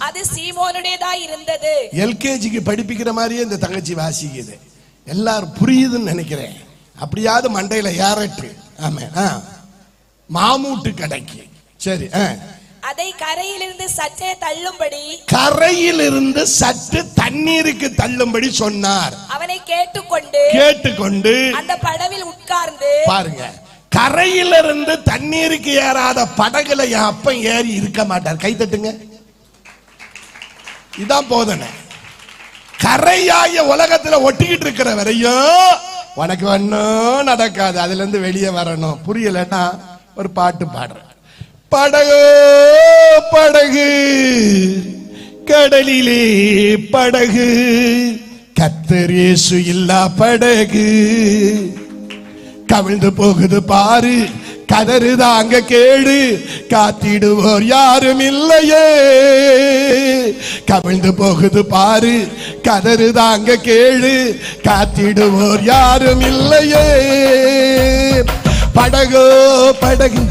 அது சீமோனுடையதாய் இருந்தது. LKGக்கு படிப்பிக்கிற மாதிரியே இந்த தங்கச்சி வாசிக்குது. எல்லாரும் புரியுதுன்னு நினைக்கிறேன். அப்படியாவது மண்டையில ஏறட்டு. ஆமா, மாமூட்டு கடைக்கு. சரி, அதை கரையிலிருந்து சற்றே தள்ளும்படி, கரையிலிருந்து சற்று தண்ணீருக்கு தள்ளும்படி சொன்னார். அவனை கேட்டுக்கொண்டு அந்த படவில் உட்கார்ந்து பாருங்க. கரையிலிருந்து தண்ணீருக்கு ஏறாத படகுல என் அப்பன் ஏறி இருக்க மாட்டார். கை தட்டுங்க. இதான் போதனை. கரையாய உலகத்துல ஒட்டிக்கிட்டு இருக்கிற வரையும் உனக்கு ஒன்னும் நடக்காது. அதுல இருந்து வெளியே வரணும். புரியலன்னா ஒரு பாட்டு பாடுற. படகு படகு கடலிலே படகு, கர்த்தர் இயேசு இல்லா படகு, கவிழ்ந்து போகுது பாரு, கதறுதாங்க கேடு, காத்திடுவோர் யாரும் இல்லையே. கவிழ்ந்து போகுது பாரு, கதறுதாங்க கேடு, காத்திடுவோர் யாரும் இல்லையே. படகோ படகு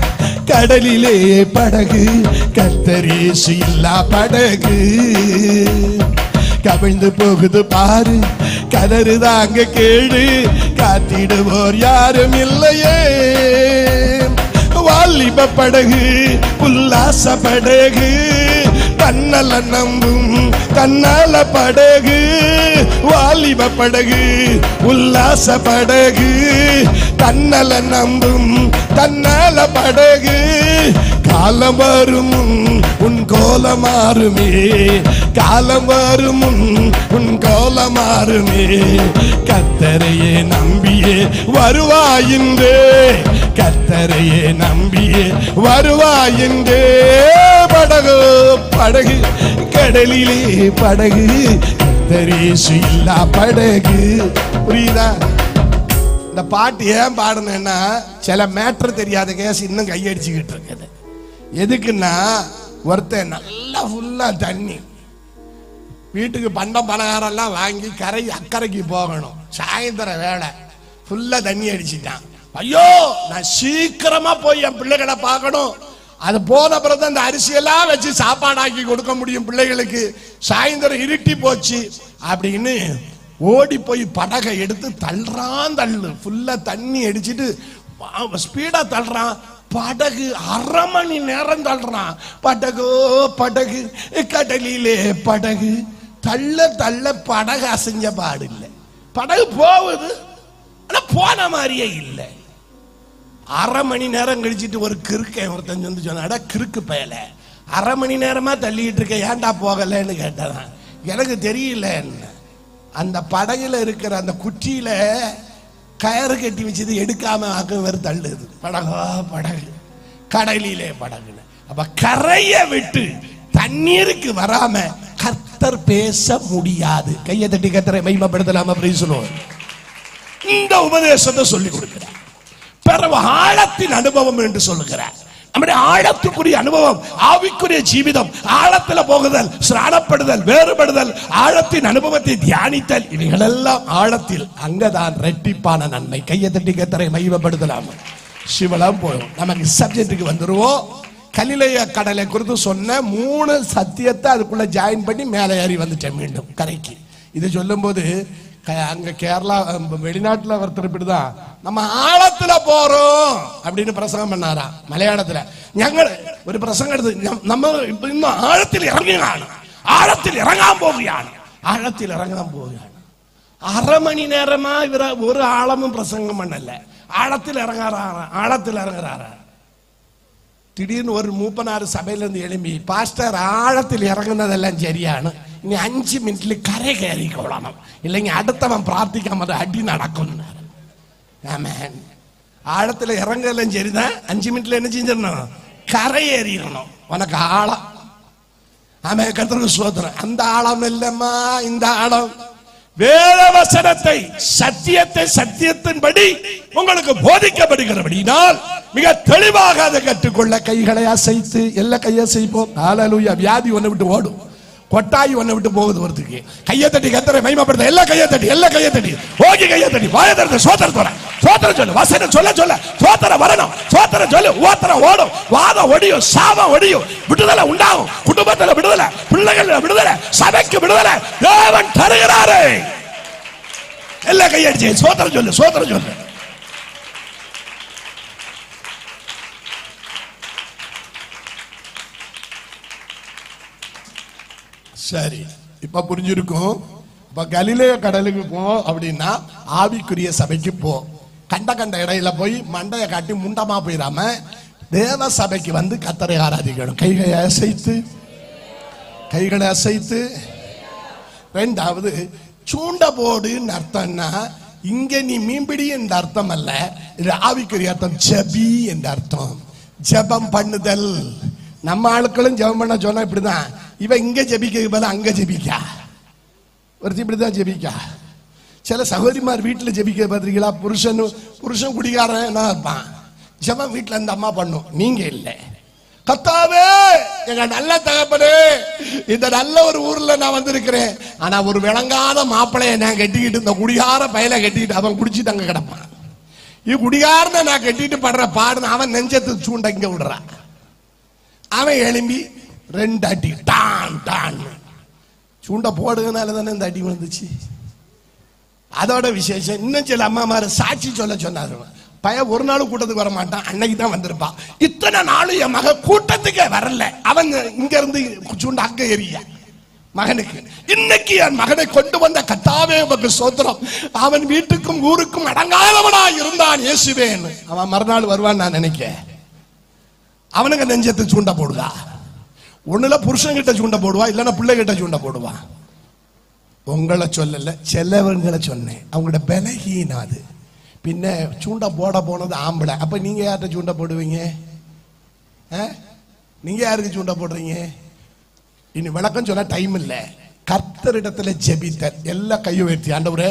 கடலிலே படகு, கர்த்தர் இயேசு இல்லா படகு, கவிழ்ந்து போகுது பாரு, கதறுதாங்க கேடு, காத்திடுவோர் யாரும் இல்லையே. வாலிப படகு உல்லாச படகு, தன்னல நம்பும் தன்னால படகு. வாலிப படகு உல்லாச படகு, தன்னல நம்பும் தன்னால படகு, காலம் வரும் உன் கோலம் மாறுமே, காலம் வரும் உன் கோலம் மாறுமே. கர்த்தரையே நம்பியே வருவாயின்றே, கர்த்தரையே நம்பியே வருவாயின்றே. படகு படகு கடலிலே படகு, கர்த்தரேசு இல்லா படகு. புரியுதா? இந்த பாட்டு ஏன் பாடுனேன்னா, சில மேட்டர் தெரியாத கேஸ் இன்னும் கையடிச்சுக்கிட்டு இருக்குது. எதுக்குன்னா, ஒருத்தன் நல்லா ஃபுல்லா தண்ணி, வீட்டுக்கு பண்டம் பலகாரம் எல்லாம் வாங்கி அக்கறைக்கு போகணும், சாயந்தரம் வேலை, ஃபுல்லா தண்ணி அடிச்சுட்டான். ஐயோ நான் சீக்கிரமா போய் என் பிள்ளைகளை பார்க்கணும், அது போன பிறகு அந்த அரிசியெல்லாம் வச்சு சாப்பாடாக்கி கொடுக்க முடியும் பிள்ளைகளுக்கு, சாயந்தரம் இருட்டி போச்சு அப்படின்னு ஓடி போய் படகை எடுத்து தள்ளுறான். தள்ளு ஃபுல்லா தண்ணி அடிச்சுட்டு ஸ்பீடா தள்ளுறான். படகு அரை மணி நேரம் தள்ளுறான். படகோ படகு கடலிலே படகு, தள்ள தள்ள படகு அசைஞ்ச பாடு இல்லை. படகு போகுது ஆனா போன மாதிரியே இல்லை. அரை மணி நேரம் கழிச்சிட்டு ஒரு கிறுக்கன் ஒருத்தன் வந்து சொன்னா, கிறுக்கு பயல அரை மணி நேரமா தள்ளிட்டு இருக்க, ஏன்டா போகலன்னு கேட்டதான். எனக்கு தெரியல, அந்த படகுல இருக்கிற அந்த குச்சியில கயறு கட்டி வச்சது எடுக்காம வேறு தள்ளுது. படகோ படகு கடலிலே படகுல. அப்ப கரையை விட்டு தண்ணீருக்கு வராம கர்த்தர் பேச முடியாது. கையை தட்டி கர்த்தரை மகிமைப்படுத்தலாமா? சொல்லுவோம். இந்த உபதேசத்தை சொல்லி கொடுக்கிறார். பிறகு ஆழத்தின் அனுபவம் என்று சொல்லுகிறார். நம்முடைய ஆழத்துக்குரிய அனுபவம், ஆவிக்குரிய ஜீவிதம், ஆழத்துல போகுதல், ஸ்நானப்படுதல், வேறுபடுதல், ஆழத்தின் அனுபவத்தை தியானித்தல், இவைகளெல்லாம் ஆழத்தில். அங்கதான் ரெட்டிப்பான நன்மை. கையை தட்டி கர்த்தரை மகிமைப்படுத்தலாம். சிவலாம் போயும். நமக்கு சப்ஜெக்டுக்கு வந்துருவோம். கலிலேய கடலை குறித்து சொன்ன 3 சத்தியத்தை அதுக்குள்ள ஜாயின் பண்ணி மேலே ஏறி வந்துட்டேன் மீண்டும் கரைக்கு. இது சொல்லும் போது அங்க கேரளா வெளிநாட்டுல ஒருத்தர் இப்படிதான், நம்ம ஆழத்துல போறோம் அப்படின்னு பிரசங்கம் பண்ணாரா மலையாளத்துல. ഞങ്ങൾ ഒരു പ്രസംഗം എടുത്ത് നമ്മൾ ഇപ്പൊ ഇന്ന് ആഴത്തിൽ ഇറങ്ങുകയാണ്, ആഴത്തിൽ ഇറങ്ങാൻ പോവുകയാണ്, ആഴത്തിൽ ഇറങ്ങാൻ പോവുകയാണ്. അரை மணி நேரமா இவர ஒரு ஆழமும் பிரசங்கம் பண்ணல. ஆழத்தில் இறங்குறாரா, ஆழத்தில் இறங்குறாரா. திடீர்னு ஒரு மூப்பனார் சபையிலிருந்து எழும்பி, பாஸ்டர் ஆழத்தில் இறங்குனதெல்லாம் சரியான, இனி 5 மினிட்ல கரை கயறிக்கொள்ளணும், இல்லைங்க அடுத்தவன் பிரார்த்திக்காம அடி நடக்கும். ஆமென். ஆழத்துல இறங்கலாம் சரிதான், 5 மினிட்ல என்ன செஞ்சிடணும்? கரை ஏறிடணும். உனக்கு ஆழம். ஆமே, கர்த்தருக்கு ஸ்தோத்திரம். அந்த ஆழம் இல்லம்மா, இந்த ஆழம் வேத வசனத்தை, சத்தியத்தை சத்தியத்தின்படி உங்களுக்கு போதிக்கப்படுகிறபடினால் மிக தெளிவாக அதை கற்றுக்கொள்ள கைகளை அசைத்து, எல்லா கையை அசைப்போம். ஹல்லேலூயா. வியாதி ஒன்னை விட்டு ஓடும், கொட்டாயி ஒன்னை விட்டு போகுது ஒருத்துக்கு. கையை தட்டி கர்த்தரை மகிமைப்படுத்த, எல்லா கையை தட்டி, எல்லா கையை தட்டி, ஓகி கையை தட்டி, வாயத்திறந்து சோத்திரம் சொல்ல, சோத்திரம் சொல்லு, வசனம் சொல்ல சொல்ல சோத்திரம் வரணும், சோத்திரம் சொல்லு, ஓத்திரம் ஓடும், வாதம் ஒடியும், சாபம் ஒடியும், விடுதலை உண்டாகும், குடும்பத்தில் விடுதலை, பிள்ளைகள் விடுதலை, சபைக்கு விடுதலை தேவன் தருகிறாரே. எல்லா கையடிச்சு சோத்திரம் சொல்லு, சோத்திரம் சொல்லு. சரி, இப்ப புரிஞ்சிருக்கும். இப்ப கலிலேய கடலுக்கு போ அப்படின்னா ஆவிக்குரிய சபைக்கு போ. கண்ட இடையில போய் மண்டைய காட்டி முண்டமா போயிடாம தேவ சபைக்கு வந்து கர்த்தரை ஆராதிக்கணும். கைகளை அசைத்து, கைகளை அசைத்து. ரெண்டாவது, சூண்ட போடுன்னு அர்த்தம்னா இங்க நீ மீன்பிடி என்ற அர்த்தம் அல்ல, இது ஆவிக்குரிய அர்த்தம், ஜெபி என்ற அர்த்தம். ஜெபம் பண்ணுதல். நம்ம ஆட்களும் ஜெபம் பண்ண சொன்னா இப்படிதான், இவன் இங்க ஜெபிக்க பதில் அங்க ஜெபிக்கா, ஒருத்தி இப்படிதான் ஜெபிக்கா. சில சகோதரிமார் வீட்டில் ஜெபிக்க பார்த்திருக்கீங்களா? புருஷன் குடிகாரன் இருப்பான், ஜெபம் வீட்டில் அந்த அம்மா பண்ணும், நீங்க இல்லை. கர்த்தாவே, எங்க நல்ல தகப்பனே, இந்த நல்ல ஒரு ஊர்ல நான் வந்திருக்கிறேன், ஆனா ஒரு விளங்காத மாப்பிளைய நான் கட்டிக்கிட்டு, இந்த குடிகார பயலை கட்டிக்கிட்டு அவன் குடிச்சிட்டு அங்க கிடப்பான். இது குடிகாரனை நான் கட்டிட்டு படுற பாடுன்னு அவன் நெஞ்சத்துக்கு சூண்ட இங்க விடுறான். அவன் எழும்பி 2 அடி டான் டான். சூண்ட போடுறதுனால தானே இந்த அடி வந்துச்சு. அதோட விசேஷம், இன்னும் சில அம்மாமார சாட்சி சொல்ல சொன்னாரு, பையன் ஒரு நாள் கூட்டத்துக்கு வர மாட்டான், அன்னைக்கு தான் வந்திருப்பான். இத்தனை நாளும் என் மகன் கூட்டத்துக்கே வரல, அவன் இங்க இருந்து சூண்ட அங்க எறிய மகனுக்கு. இன்னைக்கு என் மகனை கொண்டு வந்த கர்த்தாவே உமக்கு ஸ்தோத்திரம், அவன் வீட்டுக்கும் ஊருக்கும் அடங்காதவனா இருந்தான் இயேசுவே. அவன் மறுநாள் வருவான் நான் நினைக்கிறேன். அவனுக்கு நெஞ்சத்தை சூண்ட போடுதா? ஒண்ணுல புருஷன் கிட்ட சூண்ட போடுவா, இல்லைன்னா பிள்ளை கிட்ட சூண்ட போடுவா. உங்களை சொல்லல, சிலவங்களை சொன்னேன். அவங்களோட பலகீனம் அது. பின்ன சூண்ட போட போனது ஆம்பளை. அப்ப நீங்க யார்கிட்ட சூண்ட போடுவீங்க? நீங்க யாருக்கு சூண்ட போடுறீங்க? இனி விளக்கம் சொல்ல டைம் இல்லை. கர்த்தரிடத்துல ஜெபித்தல். எல்லா கையை உயர்த்தி, ஆண்டவரே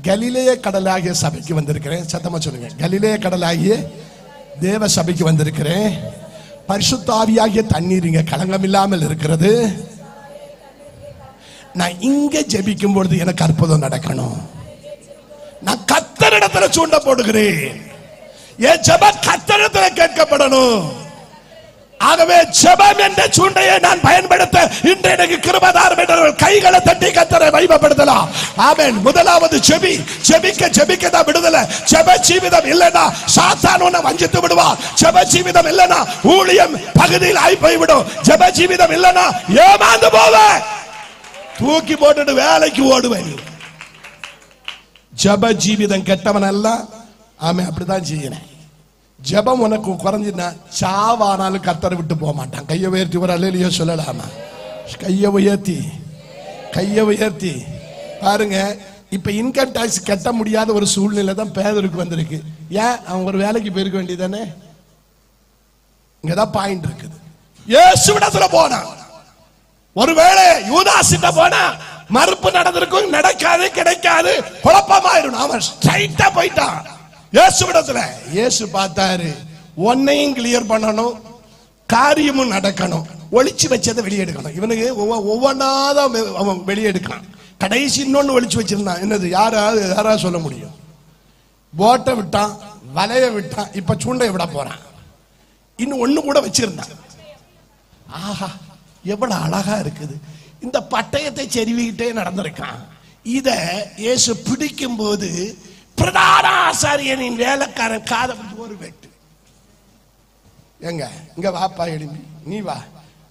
கலிலேய கடலாகிய சபைக்கு வந்திருக்கிறேன். சத்தமா சொல்லுங்க, கலிலேய கடலாகிய தேவ சபைக்கு வந்திருக்கிறேன். பரிசுத்த ஆவியாகிய தண்ணீர் இங்க களங்கம் இல்லாமல் இருக்கிறது. நான் இங்க ஜெபிக்கும் பொழுது எனக்கு அற்புதம் நடக்கணும். நான் கர்த்தரிடத்துல சூண்ட போடுகிறேன். என் ஜெபம் கர்த்தரிடத்துல கேட்கப்படணும். ஆகவே ஜெபம் என்ற சூண்டையை நான் பயன்படுத்த இன்று எனக்கு கிருபை தாரும் என்றவர்கள் கைகளை தட்டி கர்த்தரை மகிமைப்படுத்தலாம். ஆமென். முதலாவது ஜெபி. ஜெபிக்க தான் விடுதலை. ஜெப ஜீவிதம் இல்லைன்னா சாத்தான் உன்னை வஞ்சித்து விடுவான். ஜெப ஜீவிதம் இல்லைன்னா ஊழியம் பகுதியில் ஆகி போய்விடும். ஜெப ஜீவிதம் இல்லைன்னா ஏமாந்து போவேன், தூக்கி போட்டுட்டு வேலைக்கு ஓடுவேன். ஜெப ஜீவிதம் கெட்டவன் அல்ல. ஆமென். அப்படிதான் செய்யணும். ஜெபம் உனக்கு குறைஞ்சினா சாவானாலும் கர்த்தரை விட்டு போக மாட்டான். கையை உயர்த்தி ஒரு அல்லேலூயா சொல்லலாமா? கையை உயர்த்தி பாருங்க. இப்ப இன்கம் டாக்ஸ் கட்ட முடியாத ஒரு சூழ்நிலை தான் பேதருக்கு வந்திருக்கு. ஏன்? அவன் ஒரு வேலைக்கு போயிருக்க வேண்டியதானே. இங்கதான் பாயிண்ட் இருக்குது. இயேசுவிடத்துல போனா, ஒருவேளை யூதாசிட்ட போனா மறுப்பு நடந்திருக்கும், நடக்காது, கிடைக்காது, குழப்பமாயிரும். அவன் ஸ்ட்ரைட்டா போயிட்டான் இயேசுவிடத்துல. இயேசு பார்த்தாரு, ஒன்னையும் கிளியர் பண்ணணும், காரியமும் நடக்கணும், ஒளிச்சு வச்சதை வெளியெடுக்கணும். இவனுக்கு ஒவ்வொன்னாதான் அவன் வெளியெடுக்கான். கடைசி இன்னொன்னு ஒளிச்சு வச்சிருந்தான். என்னது? யாராவது சொல்ல முடியும்? போட்டை விட்டான், வலைய விட்டான், இப்ப சூண்டை விட போறான். இன்னும் ஒண்ணு கூட வச்சிருந்தான். ஆஹா, எவ்வளவு அழகா இருக்குது. இந்த பட்டயத்தை செருவிக்கிட்டே நடந்திருக்கான். இத இயேசு பிடிக்கும் போது பிரதான ஆசாரியனின் வேலைக்காரன் காதை ஒரு வெட்டு. எங்க இங்க வாப்பா, எழுப்பி நீ வா,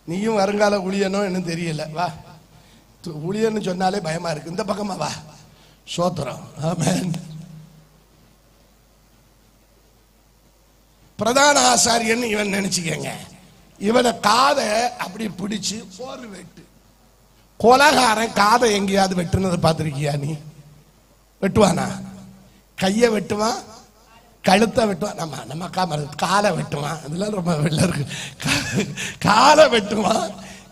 நீயும் வருங்கால ஊழியனும் என்ன தெரியல, வா. ஊழியன்னு சொன்னாலே பயமா இருக்கு. இந்த பக்கமா வா. சோத்திரம். ஆமென். பிரதான ஆசாரியன் இவன் நினைச்சுக்கங்க. இவனை காதை அப்படி பிடிச்சு ஒரு வெட்டு. கொலகாரன் காதை எங்கேயாவது வெட்டுனதை பார்த்திருக்கியா நீ? வெட்டுவானா? கையை வெட்டுவான், கழுத்தை வெட்டுவான். நம்ம காலை வெட்டுவான். அதெல்லாம் ரொம்ப வெள்ள இருக்கு. காலை வெட்டுவான்,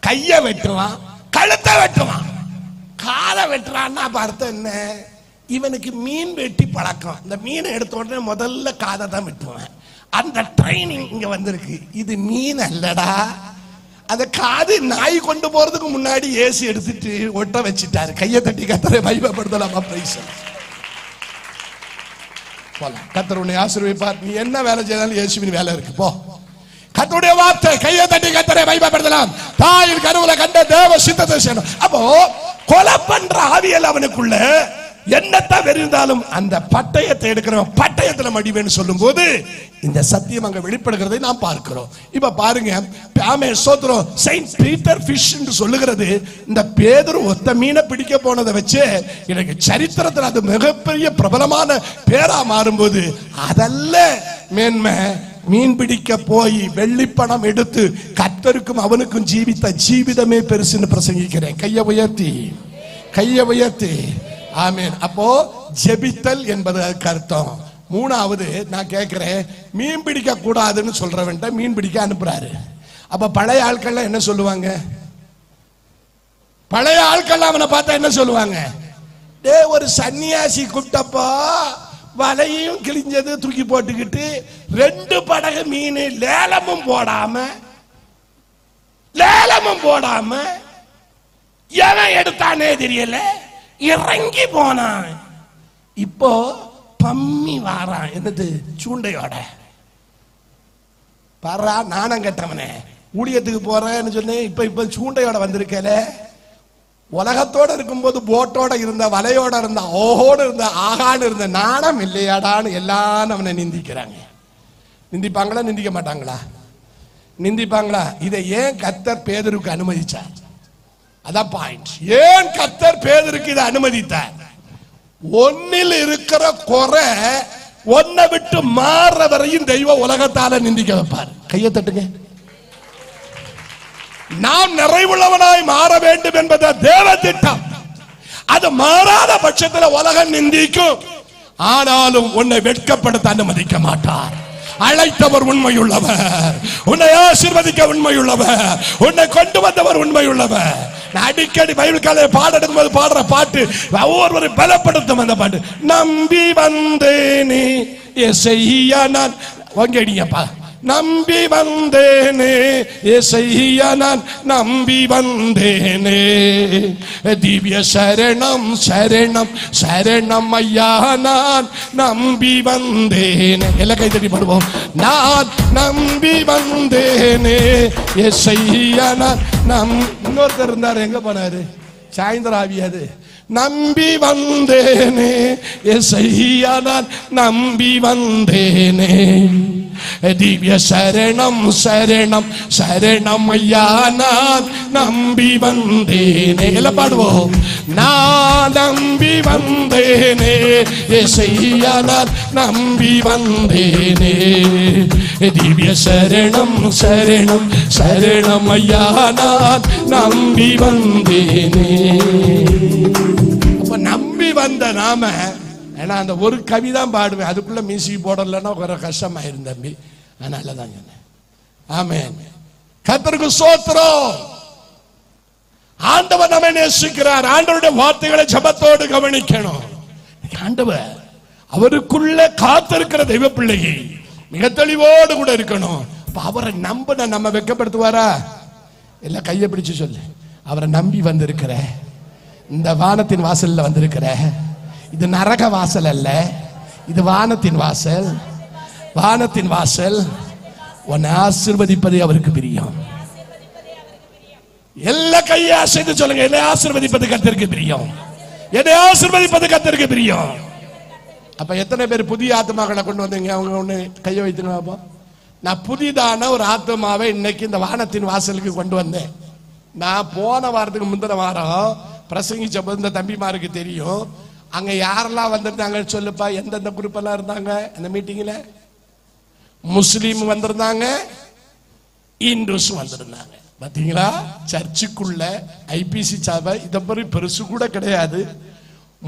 கையை வெட்டுவான், கழுத்தை வெட்டுவான். காலை வெட்டுறான்னா அர்த்தம் என்ன? இவனுக்கு மீன் வெட்டி பழக்கம். இந்த மீனை எடுத்த உடனே முதல்ல காதை தான் வெட்டுவான். அந்த ட்ரைனிங் இங்க வந்திருக்கு. இது மீன் அல்லடா. அந்த காது நாய் கொண்டு போறதுக்கு முன்னாடி ஏசி எடுத்துட்டு ஒட்ட வச்சுட்டாரு. கையை தட்டி கர்த்தரை மகிமைப்படுத்தலாமா? பிரைஸ். கர்த்தர் உன்னை ஆசீர்வதிப்பார். நீ என்ன வேலை செய்தாலும் இயேசுவின் வேலை இருக்கு. போ. கர்த்தருடைய வார்த்தை. கையை தட்டி கர்த்தரை மகிமைப்படுத்தலாம். தாயின் கருவுல கண்ட தேவ சித்தத்தை செய்யணும். அப்போ கொலை பண்ற ஆவியல் அவனுக்குள்ள என்னத்தான் வெறிந்தாலும் அந்த பட்டயத்தை எடுக்கிறவன் பட்டயத்துல மடிவேன்னு சொல்லும் போது இந்த சத்தியம் அங்க வெளிப்படுகிறதை நாம் பார்க்கிறோம். இப்ப பாருங்க, சோத்திரம். செயின்ட் பீட்டர் ஃபிஷ் என்று சொல்லுகிறது. இந்த பேதுரு ஒத்த மீனை பிடிக்க போனதை வச்சு எனக்கு சரித்திரத்தில் அது மிகப்பெரிய பிரபலமான பேரா மாறும்போது அதல்ல மேன்மை. மீன் பிடிக்க போய் வெள்ளிப்பணம் எடுத்து கர்த்தருக்கும் அவனுக்கும் ஜீவித்த ஜீவிதமே பெருசுன்னு பிரசங்கிக்கிறேன். கையை உயர்த்தி. ஆமென். அப்போ ஜெபித்தல் என்பது அர்த்தம். மூணாவது நான் கேட்கிறேன், மீன் பிடிக்க கூடாதுன்னு சொல்றவன் மீன் பிடிக்க அனுப்புறாரு. அப்ப பழைய ஆட்கள் என்ன சொல்லுவாங்க? பழைய ஆட்கள் அவனை பார்த்தா என்ன சொல்லுவாங்க? டே, ஒரு சன்னியாசி கூப்பிட்டப்போ வலையும் கிழிஞ்சது தூக்கி போட்டுக்கிட்டு 2 படகு மீன் லேலமும் போடாம எவன் எடுத்தானே தெரியல, இறங்கி போனான். இப்போ பம்மி வாரான். என்னது? சூண்டையோட. பாரா, நாணம் கட்டவனே. ஊழியத்துக்கு போறேன்னு சொன்னேன், இப்ப சூண்டையோட வந்திருக்கல. உலகத்தோட இருக்கும்போது போட்டோட இருந்த, வலையோட இருந்த, ஓஹோட இருந்த, ஆகான்னு இருந்த, நாணம் இல்லையாடான்னு எல்லாரும் அவனை நிந்திக்கிறாங்க. நிந்திப்பாங்களா? நிந்திக்க மாட்டாங்களா? நிந்திப்பாங்களா? இதை ஏன் கர்த்தர் பேதுருக்கு அனுமதிச்சார்? அதான் பாயிண்ட். ஏன் கர்த்தர் பேதுருக்கு இதை அனுமதித்தார்? ஒன்னில் இருக்கிற குறை ஒன்னை விட்டு மாற வரையும் தெய்வம் உலகத்தால நிந்திக்க வைப்பார். கையை தட்டுங்க. நாம் நிறைவுள்ளவனாய் மாற வேண்டும் என்பது தேவ திட்டம். அது மாறாத பட்சத்தில் உலகம் நிந்திக்கும், ஆனாலும் உன்னை வெட்கப்படுத்த அனுமதிக்க மாட்டார். அழைத்தவர் உண்மையுள்ளவர், உன்னை ஆசீர்வதிக்க உண்மையுள்ளவர், உன்னை கொண்டு வந்தவர் உண்மையுள்ளவர். நான் அடிக்கடி பைபிள் காலையை பாட எடுக்கும்போது பாடுற பாட்டு ஒவ்வொருவரை பலப்படுத்தும். அந்த பாட்டு நம்பி வந்தேனே யெசையா நான் வாங்கடிங்கப்பா. நம்பி வந்தேனே யெசையா நான் நம்பி வந்தேனே, திவ்ய சரணம் சரணம் சரணம் ஐயா நான் நம்பி வந்தேனே. எல்லாம் கை தட்டி பாடுவோம். நான் நம்பி வந்தேனே யெசையா நான் இன்னொருத்தர் இருந்தார், எங்க போனாரு? சாயந்தரம் ஆவியாது. நம்பி வந்தேனே யெசையா நான் நம்பி வந்தேனே, திவ்ய சரணம் சரணம் சரணம் ஐயா நான் நம்பி வந்தேனே. எல்லாம் பாடுவோம். நான் நம்பி வந்தேனே யெசையா நான் நம்பி வந்தேனே, திவ்ய சரணம் சரணம் சரணம் ஐயா நான் நம்பி வந்தேனே. அப்ப நம்பி வந்த நாம, ஏன்னா அந்த ஒரு கவிதான் பாடுவேன், அதுக்குள்ள மியூசிக் போடலன்னா ஒரு கஷ்டமாயிரும் தம்பி, அதனால தான் சொன்னேன். ஆமென். கர்த்தருக்கு ஸ்தோத்திரம். ஆண்டவர் நம்மை நேசிக்கிறார். ஆண்டவருடைய வார்த்தைகளை ஜெபத்தோடு கவனிக்கணும். ஆண்டவர் அவருக்குள்ள காத்திருக்கிற தெய்வ பிள்ளையை மிக தெளிவோடு கூட இருக்கணும். அவரை நம்பின நம்ம வெட்கப்படுத்துவாரா? எல்லாம் கையை பிடிச்சு சொல்லு. அவரை நம்பி வந்திருக்கிற, இந்த வானத்தின் வாசல்ல வந்திருக்கிற, இது நரக வாசல் அல்ல, இது வானத்தின் வாசல். வானத்தின் வாசல். உன்னை ஆசீர்வதிப்பதே அவருக்கு பிரியம். எல்லா கையை அசைத்து சொல்லுங்க. என்னை ஆசீர்வதிப்பது கர்த்தருக்கு பிரியம். என்னை ஆசீர்வதிப்பது கர்த்தருக்கு பிரியம். அப்ப எத்தனை பேர் புதிய ஆத்மாக்களை கொண்டு வந்தீங்க? அவங்க ஒண்ணு கையை வைத்துங்க. நான் புதிதான ஒரு ஆத்மாவை இன்னைக்கு இந்த வானத்தின் வாசலுக்கு கொண்டு வந்தேன். நான் போன வாரத்துக்கு முந்தின வாரம் பிரசங்கிச்ச இந்த தம்பிமாருக்கு தெரியும். அங்க யாரெல்லாம் வந்திருந்தாங்கன்னு சொல்லுப்பா. எந்தெந்த குரூப் எல்லாம் இருந்தாங்க அந்த மீட்டிங்ல? முஸ்லீம் வந்திருந்தாங்க, இந்துஸ் வந்திருந்தாங்க. பாத்தீங்களா? சர்ச்சுக்குள்ள ஐபிசி சபை இதை மாதிரி பெருசு கூட கிடையாது.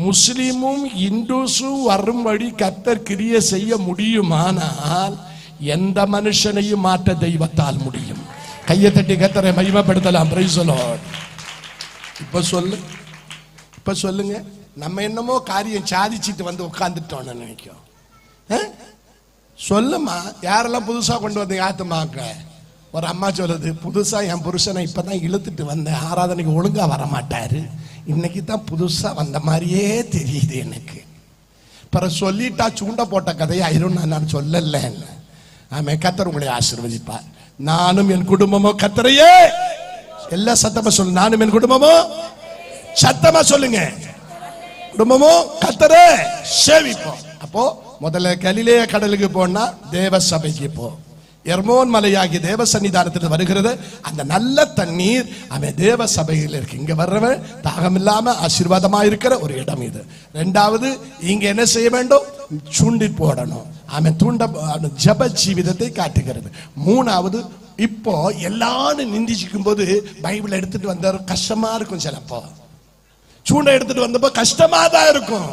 முஸ்லீமும் இந்துஸும் வரும்படி கர்த்தர் கிரியை செய்ய முடியுமானால் எந்த மனுஷனையும் மாற்ற தெய்வத்தால் முடியும். கையை தட்டி கர்த்தரை மகிமைப்படுத்தலாம். Price the Lord. இப்ப சொல்லுங்க, நம்ம என்னமோ காரியம் சாதிச்சிட்டு வந்து உட்கார்ந்துட்டோம்னு நினைக்கும். சொல்லுமா, யாரெல்லாம் புதுசா கொண்டு வந்தீங்க ஆத்துமாக்க? ஒரு அம்மா சொல்லுது, புதுசா என் புருஷனை இப்பதான் இழுத்துட்டு வந்தேன், ஆராதனைக்கு ஒழுங்கா வர மாட்டாரு, இன்னைக்கு தான் புதுசா வந்த மாதிரியே தெரியுது எனக்கு. பிறகு சொல்லிட்டா சூண்ட போட்ட கதையாயிரும். நான் சொல்லல. ஆமே. கர்த்தர் உங்களை ஆசீர்வதிப்பார். நானும் என் குடும்பமோ கர்த்தரையே. எல்லா சத்தமா சொல்லு. நானும் என் குடும்பமோ, சத்தமா சொல்லுங்க, குடும்பமோ கர்த்தரை சேவிப்போம். அப்போ முதல்ல கலிலேய கடலுக்கு போனா தேவ சபைக்கு போ. எர்மோன் மலையாகிய தேவ சன்னிதானத்தில் வருகிறது அந்த நல்ல தண்ணீர். அவன் தேவ சபையில் இருக்கு. இங்க வர்றவன் தாகம் இல்லாம ஆசீர்வாதமா இருக்கிற ஒரு இடம் இது. ரெண்டாவது, இங்க என்ன செய்ய வேண்டும்? சூண்டி போடணும். அவன் தூண்ட ஜப ஜீவிதத்தை காட்டுகிறது. மூணாவது, இப்போ எல்லாரும் நிந்திச்சுக்கும் போது பைபிள் எடுத்துட்டு வந்த கஷ்டமா இருக்கும். சிலப்போ சூண்டை எடுத்துட்டு வந்தப்போ கஷ்டமா தான் இருக்கும்.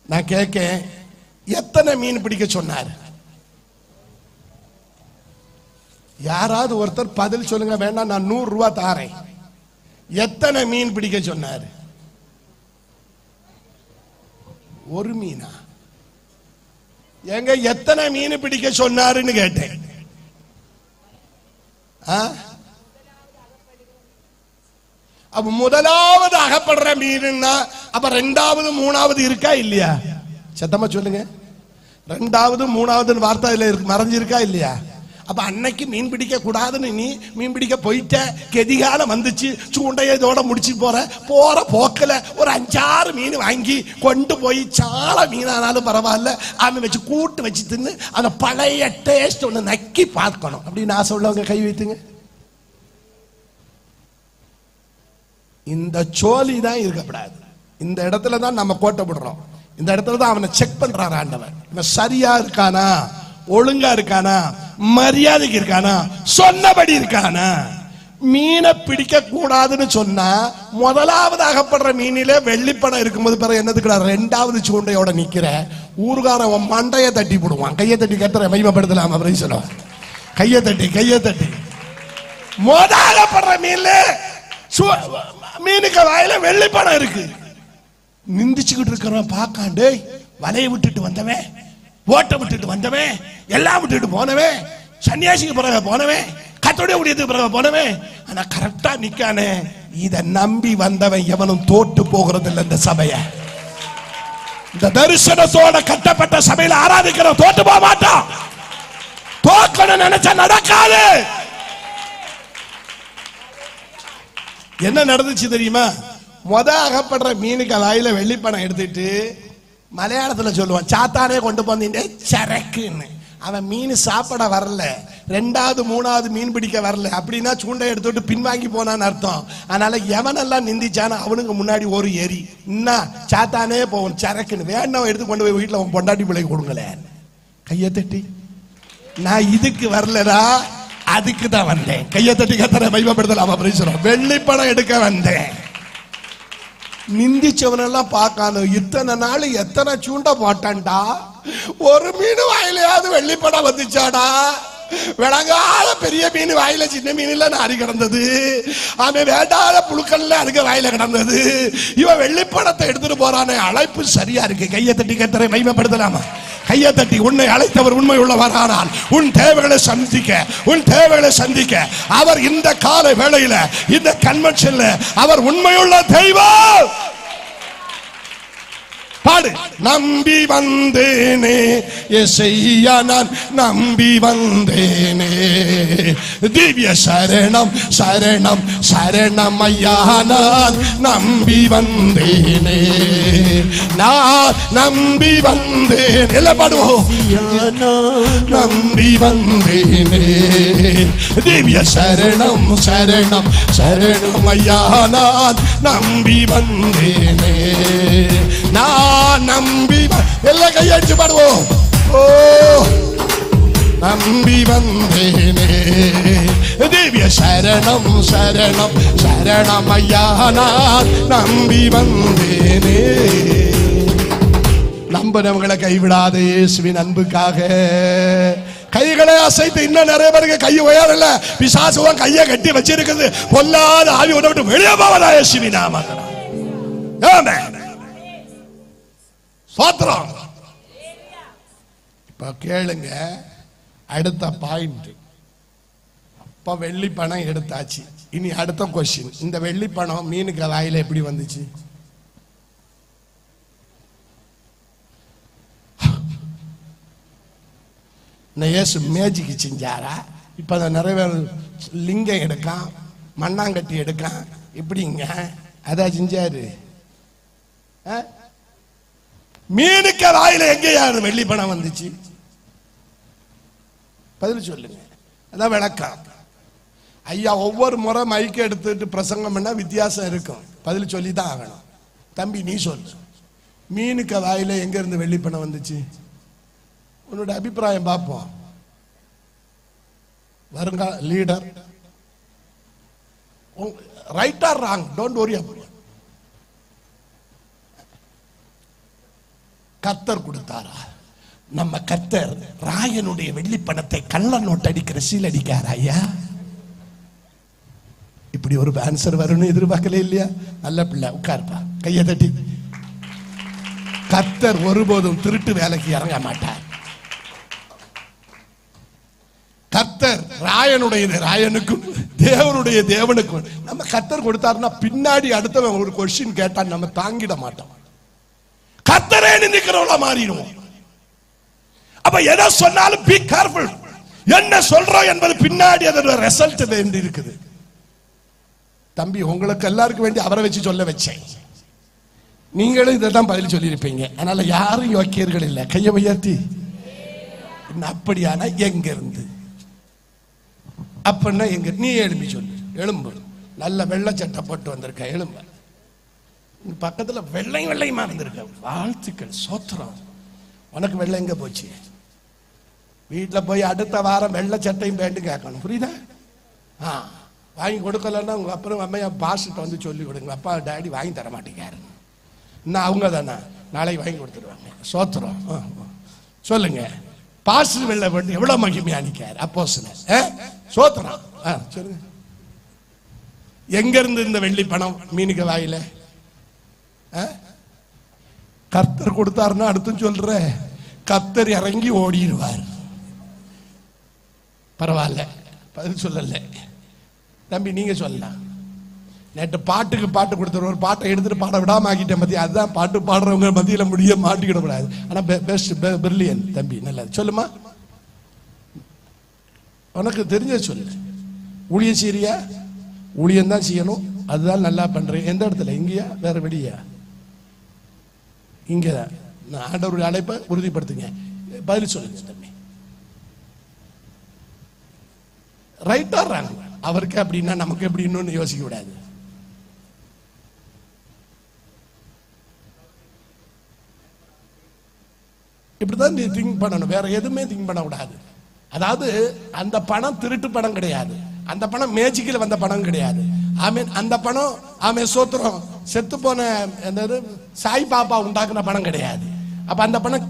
நான் கேட்க, எத்தனை மீன் பிடிக்க சொன்னார்? யாராவது ஒருத்தர் பதில் சொல்லுங்க. வேண்டாம், நான் 100 ரூபாய் தாரேன். எத்தனை மீன் பிடிக்க சொன்னார்? ஒரு மீனா? எங்க எத்தனை மீன் பிடிக்க சொன்னாருன்னு கேட்டேன். அப்ப முதலாவது அகப்படுற மீன்னா அப்ப ரெண்டாவது மூணாவது இருக்கா இல்லையா? சத்தமா சொல்லுங்க. ரெண்டாவது மூணாவது வார்த்தை மறைஞ்சிருக்கா இல்லையா? அப்ப அன்னைக்கு மீன் பிடிக்க கூடாதுன்னு நீ மீன் பிடிக்க போயிட்ட, கெதிகாலம் வந்துச்சு, சூண்டைய இதோட முடிச்சு போற போக்கல ஒரு 5-6 மீன் வாங்கி கொண்டு போய் சால மீனானாலும் பரவாயில்ல அவன் வச்சு கூட்டு வச்சு தின்னு அந்த பழைய டேஸ்ட் ஒண்ணு நக்கி பார்க்கணும் அப்படின்னு ஆசை உள்ளவங்க கை வைத்துங்க. இந்த சோழி தான் இருக்கப்படாது. இந்த இடத்துல தான் நம்ம கோட்டை விடுறோம். இந்த இடத்துல தான் அவனை செக் பண்றாரு ஆண்டவர். இவன் சரியா இருக்கானா, ஒழுங்கா இருக்கானா, மரியாதைக்கு இருக்கானா, சொன்னபடி இருக்கானா. மீனை பிடிக்க கூடாதுன்னு சொன்னா முதலாவது அகப்படுற மீனிலே வெள்ளிப்பணம் இருக்கும்போது பிறகு என்னதுக்கு ரெண்டாவது சூண்டையோட நிக்கிற ஊர்காரன் மண்டைய தட்டி போடுவான். கையை தட்டி கத்துற மகிமைப்படுத்தலாம் அப்படின்னு சொல்லுவான். கையை தட்டி முதலாகப்படுற மீன்ல மீனுக்கு வாயில வெள்ளிப்பணம் இருக்கு. நிந்திச்சுக்கிட்டு இருக்கிறவன் பார்க்காண்டே வலையை விட்டுட்டு வந்தவன், ஓட்ட விட்டுட்டு வந்தவன், எல்லாம் விட்டுட்டு போனவன், சன்னியாசிக்கு பிறகு போனவன், கத்தோடைய ஊழியத்துக்கு பிறகு போனவன், ஆனா கரெக்டா நிக்கானே. இத நம்பி வந்தவன் எவனும் தோட்டு போகிறது இல்லை. இந்த சபைய, இந்த தரிசனத்தோட கட்டப்பட்ட சபையில ஆராதிக்கிற தோட்டு போக மாட்டான். தோக்கணும் நினைச்சா நடக்காது. என்ன நடந்துச்சு தெரியுமா? அகப்படுற மீனுக்கு வாயில வெள்ளிப்பணம் எடுத்துட்டு மலையாளத்துல சொல்லுவான், சாத்தானே கொண்டு போனீங்க சரக்குன்னு. அவன் மீன் சாப்பிட வரல, ரெண்டாவது மூணாவது மீன் பிடிக்க வரல. அப்படின்னா சூண்டை எடுத்துட்டு பின்வாங்கி போனான்னு அர்த்தம். அதனால எவனெல்லாம் நிந்திச்சான அவனுக்கு முன்னாடி ஒரு எரி இன்னும் சாத்தானே போவன் சரக்குன்னு. வேணா எடுத்து கொண்டு போய் வீட்டுல உன் பொண்டாட்டி பிள்ளை கொடுங்களேன். கையை தட்டி, நான் இதுக்கு வரலடா, அதுக்கு தான் வந்தேன். கையை தட்டி கத்தனை மகிமைப்படுத்தலாம் அப்படின்னு சொல்றோம். வெள்ளிப்பணம் எடுக்க வந்தேன். நிந்திச்சவனெல்லாம் பார்க்கணும். இத்தனை நாள் எத்தனை சூண்டை போட்டான்டா, ஒரு மீன் வாயிலையாவது வெள்ளிப்படம் வந்துச்சாடா. விளங்காத பெரிய மீன் வாயில சின்ன மீன்ல நாரி கிடந்தது. அவன் வேண்டாத புழுக்கள்ல அதுக்கு வாயில கிடந்தது. இவன் வெள்ளிப்படத்தை எடுத்துட்டு போறானே. அழைப்பு சரியா இருக்கு. கையை தட்டி கத்தரை மகிமைப்படுத்தலாமா? கையை தட்டி, உன்னை அழைத்தவர் உண்மை உள்ளவரானால் உன் தேவைகளை சந்திக்க அவர் இந்த கால வேளையில இந்த கன்வென்ஷன்ல அவர் உண்மையுள்ள தெய்வம். பாடு. நம்பி வந்தேனே யெசையா, நான் நம்பி வந்தேனே. திவ்ய சரணம் சரணம் சரணம் ஐயா, நான் நம்பி வந்தேனே. நான் நம்பி வந்தேன். எல்லாம் பாடுவோம். நம்பி வந்தேனே. திவ்ய சரணம் சரணம் சரணம் ஐயா, நான் நம்பி வந்தேனே. நான் நம்பி எல்லாம் கையடிச்சு பாடுவோம். ஓ, நம்பி வந்தேனே. திவ்ய சரணம் சரணம் சரணம் ஐயா, நான் நம்பி வந்தேனே. நம்பினவங்களை கைவிடாத இயேசுவின் அன்புக்காக கைகளை அசைத்து. இன்னும் நிறைய பேருக்கு கை உயரல. பிசாசுவன் கையை கட்டி வச்சிருக்குது. பொல்லாத ஆவி உன்னை விட்டு வெளியே போவதா இயேசுவின் நாமத்தில். ஆமென். சோத்திரம். இப்ப கேளுங்க, அடுத்த பாயிண்ட். இப்ப வெள்ளி பணம் எடுத்தாச்சு. இனி அடுத்த கொஸ்டின், இந்த வெள்ளி பணம் மீனுக்கு வாயில எப்படி வந்துச்சு? இயேசு மேஜிக்கு செஞ்சாரா? இப்ப நிறைய பேர் லிங்கம் எடுக்கான், மண்ணாங்கட்டி எடுக்கான். இப்படிங்க அதான் செஞ்சாரு. மீனுக்கு வாயில எங்கேயா வெள்ளி பணம் வந்துச்சு? பதில் சொல்லுங்க. அதான் விளக்கம். ஐயா, ஒவ்வொரு முறை மைக்கு எடுத்துட்டு பிரசங்கம் பண்ணா வித்தியாசம் இருக்கும். பதில் சொல்லி தான் ஆகணும். தம்பி நீ சொல்லு, மீனுக்கு வாயில எங்க இருந்து வெள்ளி பணம் வந்துச்சு? உன்னோட அபிப்பிராயம் பார்ப்போம். வருங்கால leader, right or wrong, don't worry about. கர்த்தர் கொடுத்தாரா? நம்ம கர்த்தர் ராயனுடைய வெள்ளி பணத்தை கள்ள நோட்டு அடிக்கிற சீல் அடிக்காரா? ஐயா, இப்படி ஒரு ஆன்சர் வரும்னு எதிர்பார்க்கல இல்லையா? நல்ல பிள்ளை, உட்கார்ப்பா, கையை தட்டி. கர்த்தர் ஒருபோதும் திருட்டு வேலைக்கு இறங்க மாட்டார். கர்த்தர் ராயனுடையது ராயனுக்கும், தேவனுடைய தேவனுக்கும். நம்ம கர்த்தர் கொடுத்தாருன்னா பின்னாடி அடுத்தவன் ஒரு கொஸ்டின் கேட்டா நம்ம தாங்கிட மாட்டோம். கர்த்தரே நினைக்கிறவள மாறிடுவோம். அப்ப எதை சொன்னாலும் பி கேர்ஃபுல். என்ன சொல்றோம் என்பது பின்னாடி அதோட ரிசல்ட் வேண்டி இருக்குது. தம்பி, உங்களுக்கு எல்லாருக்கும் வேண்டி அவரை வச்சு சொல்ல வச்சேன். நீங்களும் இதான் பதில் சொல்லியிருப்பீங்க. அதனால யாரும் யோக்கியர்கள் இல்லை. கையை உயர்த்தி. அப்படியானா எங்க இருந்து? அப்படின்னா எங்க? நீ எழும்பி சொல்லு. எழும்பு. நல்ல வெள்ளை சட்டை போட்டு வந்திருக்க, எழும்பு. பக்கத்துல வெள்ளையுமா இருந்திருக்க. வாழ்த்துக்கள், சோத்திரம். உனக்கு வெள்ளை எங்க போச்சு? வீட்டுல போய் அடுத்த வாரம் வெள்ளை சட்டையும் பேண்டும் கேட்கணும். புரியுதா? வாங்கி கொடுக்கலன்னா உங்க அப்புறம் அம்மையா பாஸ்கிட்ட வந்து சொல்லி கொடுங்க, அப்பா டாடி வாங்கி தர மாட்டேங்காரு. இன்னும் அவங்க தானே நாளைக்கு வாங்கி கொடுத்துருவாங்க. சோத்திரம் சொல்லுங்க. பாஸ்டர் வெள்ள போட்டு எவ்வளவு மகிமையா நிக்காரு அப்போஸ்தலன். சோத்திரம் சொல்லுங்க. எங்க இருந்து இந்த வெள்ளி பணம் மீனுக்கு வாயில? கர்த்தர் கொடுத்தாருன்னா அடுத்து சொல்ற, கர்த்தர் இறங்கி ஓடிடுவார். பரவாயில்ல, பதில் சொல்லல தம்பி, நீங்க சொல்லலாம். நேற்று பாட்டுக்கு பாட்டு கொடுத்துரு, ஒரு பாட்டை எடுத்துட்டு பாட விடாம ஆக்கிட்டேன் பத்தி. அதுதான் பாட்டு பாடுறவங்க மத்தியில முடிய மாட்டிக்கிட கூடாது. ஆனா பெஸ்ட் பிரில்லியன் தம்பி, நல்லது. சொல்லுமா, உனக்கு தெரிஞ்ச சொல்லு. ஊழியம் செய்யறியா? ஊழியம் தான் செய்யணும், அதுதான் நல்லா பண்றேன். எந்த இடத்துல? இங்கேயா வேற வெளியா? இங்கதான். நான் ஆண்டவருடைய அழைப்பை உறுதிப்படுத்துங்க. பதில் சொல்லுங்க தம்பி. ரைட்டா ராங்? அவருக்கு அப்படின்னா நமக்கு எப்படின்னு யோசிக்க கூடாது. இப்படிதான் நீ திங்க் பண்ணணும், வேற எதுவுமே திங்க் பண்ண கூடாது. அதாவது அந்த பணம் திருட்டு பணம் கிடையாது, அந்த பணம் மேஜிக்கில் வந்த பணம் கிடையாது. ஆமீன். அந்த பணம் ஆமே சோத்திரம் செத்து போன சாய் பாபா உண்டாக்குன பணம் கிடையாது. அப்ப அந்த பணம்